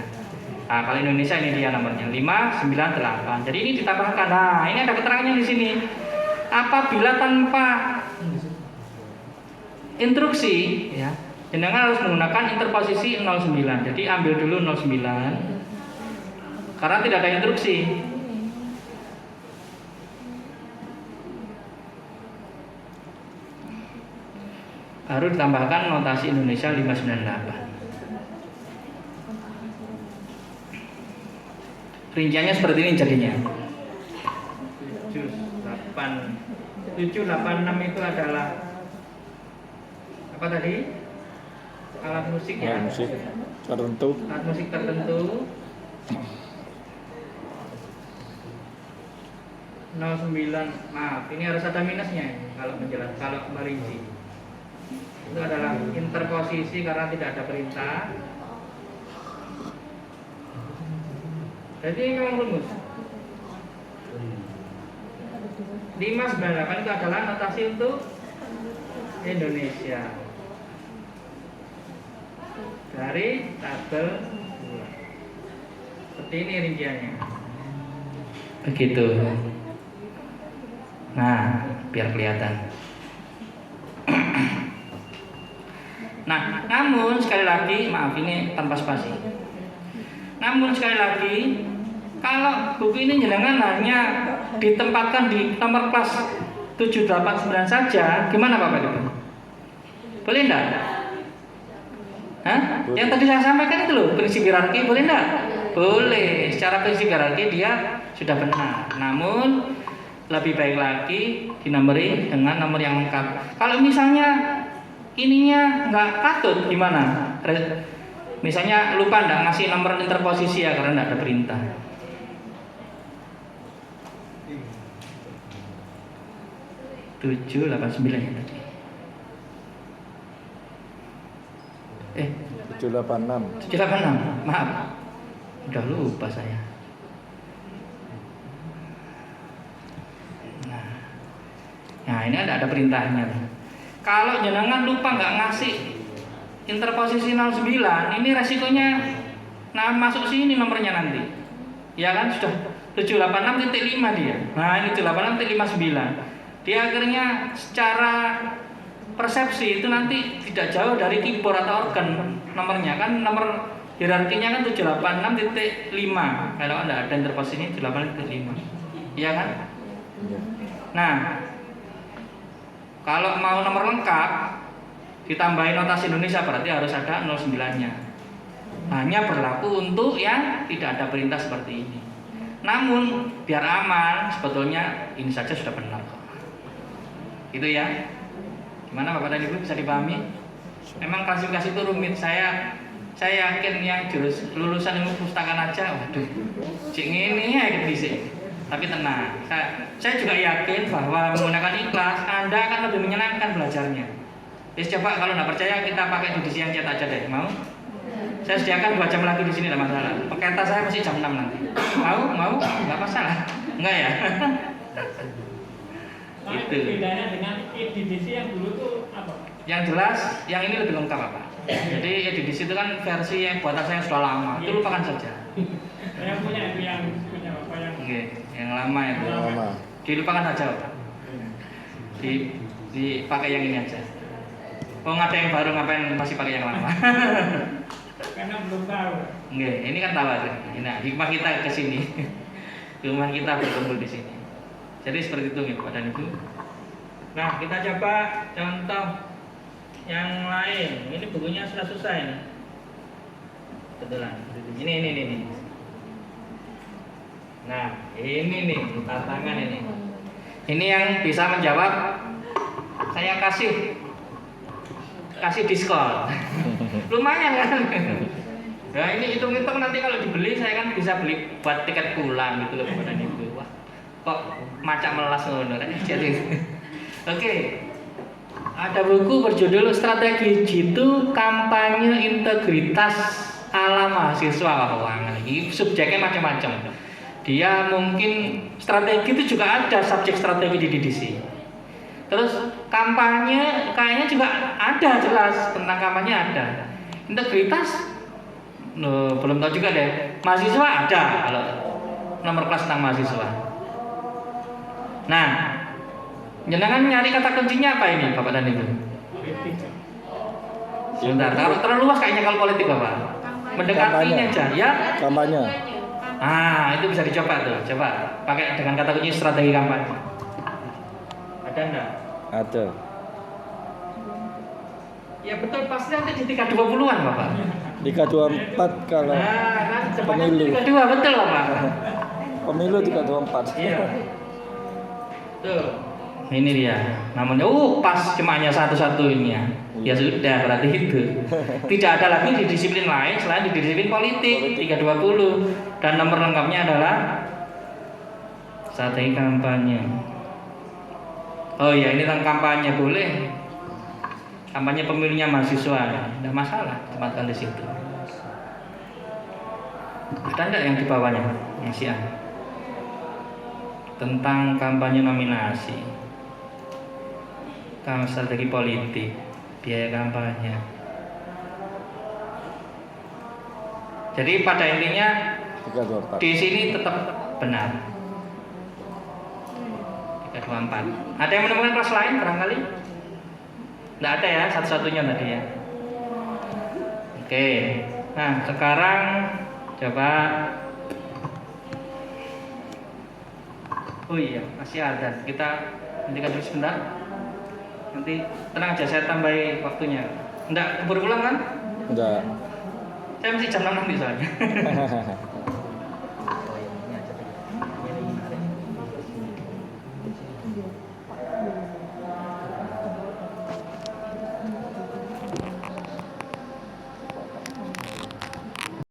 A: Nah, kalau Indonesia ini dia nomornya 598. Jadi ini ditambahkan. Nah, ini ada keterangannya di sini. Apabila tanpa instruksi, ya, jenengan harus menggunakan interposisi 09. Jadi ambil dulu 09. Karena tidak ada instruksi. Baru ditambahkan notasi Indonesia 598. Rinciannya seperti ini jadinya. 786 itu adalah apa tadi? Alat musik ya.
B: Alat musik tertentu.
A: Alat musik tertentu. 09, maaf, ini harus ada minusnya ini, kalau menjelaskan, kalau merinci. Itu adalah interposisi karena tidak ada perintah. Jadi ini memang rumus. 598 itu adalah notasi untuk Indonesia dari tabel 2. Seperti ini rinciannya. Begitu. Nah, biar kelihatan. Nah, namun sekali lagi, maaf ini tanpa spasi. Namun sekali lagi, kalau buku ini jenengan hanya ditempatkan di nomor kelas 789 saja, gimana Bapak Ibu? Boleh enggak? Hah? Yang tadi saya sampaikan itu loh, prinsip hierarki boleh enggak? Boleh, secara prinsip hierarki dia sudah benar. Namun lebih baik lagi dinamori dengan nomor yang lengkap. Kalau misalnya ininya nggak patut gimana? Misalnya lupa nggak ngasih nomor interposisi ya karena nggak ada perintah. Tujuh, 89 ya tadi.
B: 786.
A: 786, maaf. Udah lupa saya. Nah, ini ada perintahnya. Kalau jenengan lupa nggak ngasih interposisi 09, ini resikonya masuk sini nomornya nanti. Ya kan sudah 786.5 dia. Nah, ini 786.59. Dia akhirnya secara persepsi itu nanti tidak jauh dari keyboard atau organ nomornya kan, nomor hierarkinya kan 786.5. Kalau Anda ada interposisi ini 786.5. Iya kan? Nah, kalau mau nomor lengkap ditambahin notasi Indonesia berarti harus ada 09-nya. Hanya berlaku untuk yang tidak ada perintah seperti ini. Namun biar aman sebetulnya ini saja sudah benar kok. Gitu ya. Gimana Bapak dan Ibu, bisa dipahami? Memang klasifikasi itu rumit. Saya yakin yang lulusan ilmu pustakaan aja, waduh, cik ini ya bisa. Tapi tenang, saya juga yakin bahwa menggunakan ikhlas Anda akan lebih menyenangkan belajarnya. Jadi coba kalau nggak percaya kita pakai edisi yang cetak aja deh, mau? Saya sediakan 2 jam lagi di sini, tidak masalah. Peketa saya masih jam 6 nanti. Mau? Nggak masalah. Enggak ya?
E: Nah, itu bedanya dengan edisi yang dulu tuh apa? Yang
A: jelas, yang ini lebih lengkap Pak. Jadi edisi itu kan versi yang buatan saya yang sudah lama. Itu lupakan saja.
E: Yang punya itu yang punya Bapak yang
A: Yang lama itu.
B: Lama.
A: Dilupakan saja Pak. Dipakai yang ini aja. Oh, nggak ada yang baru, ngapain masih pakai yang lama?
E: karena belum tahu.
A: Nggih, ini kan tahu aja. Nah, hikmah kita ke sini. Hikmah kita berkumpul di sini. Jadi seperti itu ya Pak dan Ibu. Nah, kita coba contoh yang lain. Ini bukunya sudah susah ini. Kebetulan. Ini. Nah, ini nih tantangan ini. Ini yang bisa menjawab saya kasih diskon. Lumayan kan? Nah, ini hitung-hitung nanti kalau dibeli saya kan bisa beli buat tiket pulang gitu loh Bapak dan Ibu. Wah, kok macam melas ngono kan jadi. Oke. Ada buku berjudul Strategi Jitu Kampanye Integritas ala Mahasiswa. Wah, ini subjeknya macam-macam. Dia mungkin strategi itu juga ada subjek strategi di DDC. Terus kampanye kayaknya juga ada, jelas tentang kampanye ada. Integritas belum tahu juga deh. Mahasiswa ada kalau nomor kelas tentang mahasiswa. Nah, jenengan nyari kata kuncinya apa ini Bapak dan Ibu? Sebentar, terlalu luas kayaknya kalau politik Bapak. Mendekati ini aja ya.
B: Kampanye.
A: Itu bisa dicoba tuh. Coba pakai dengan kata kunci strategi kampanye. Ada enggak?
B: Ada.
A: Ya betul, pasti nanti di 320-an Bapak.
B: 324 kalau
A: kan
B: pemilu.
A: 32 betul Bapak.
B: Pemilu 324.
A: Iya. Tuh. Ini dia. Namanya pas cuma hanya satu-satu ini ya. Ya sudah berarti itu. Tidak ada lagi di disiplin lain selain di disiplin politik 320 dan nomor lengkapnya adalah strategi kampanye. Oh ya, ini tentang kampanye boleh. Kampanye pemilihnya mahasiswa, tidak masalah, tempatkan di situ. Ada enggak yang di bawahnya? Masih ada. Tentang kampanye nominasi, strategi politik, biaya kampanye. Jadi pada intinya
B: 324.
A: di sini tetap benar. 324. Ada yang menemukan kelas lain barangkali? Tidak ada ya, satu-satunya tadi ya. Oke. Nah, sekarang coba. Oh iya, masih ada. Kita hentikan dulu sebentar. Nanti tenang aja, saya tambahin waktunya. Enggak keburu pulang kan?
B: Enggak.
A: Saya masih jam 6 nanti soalnya.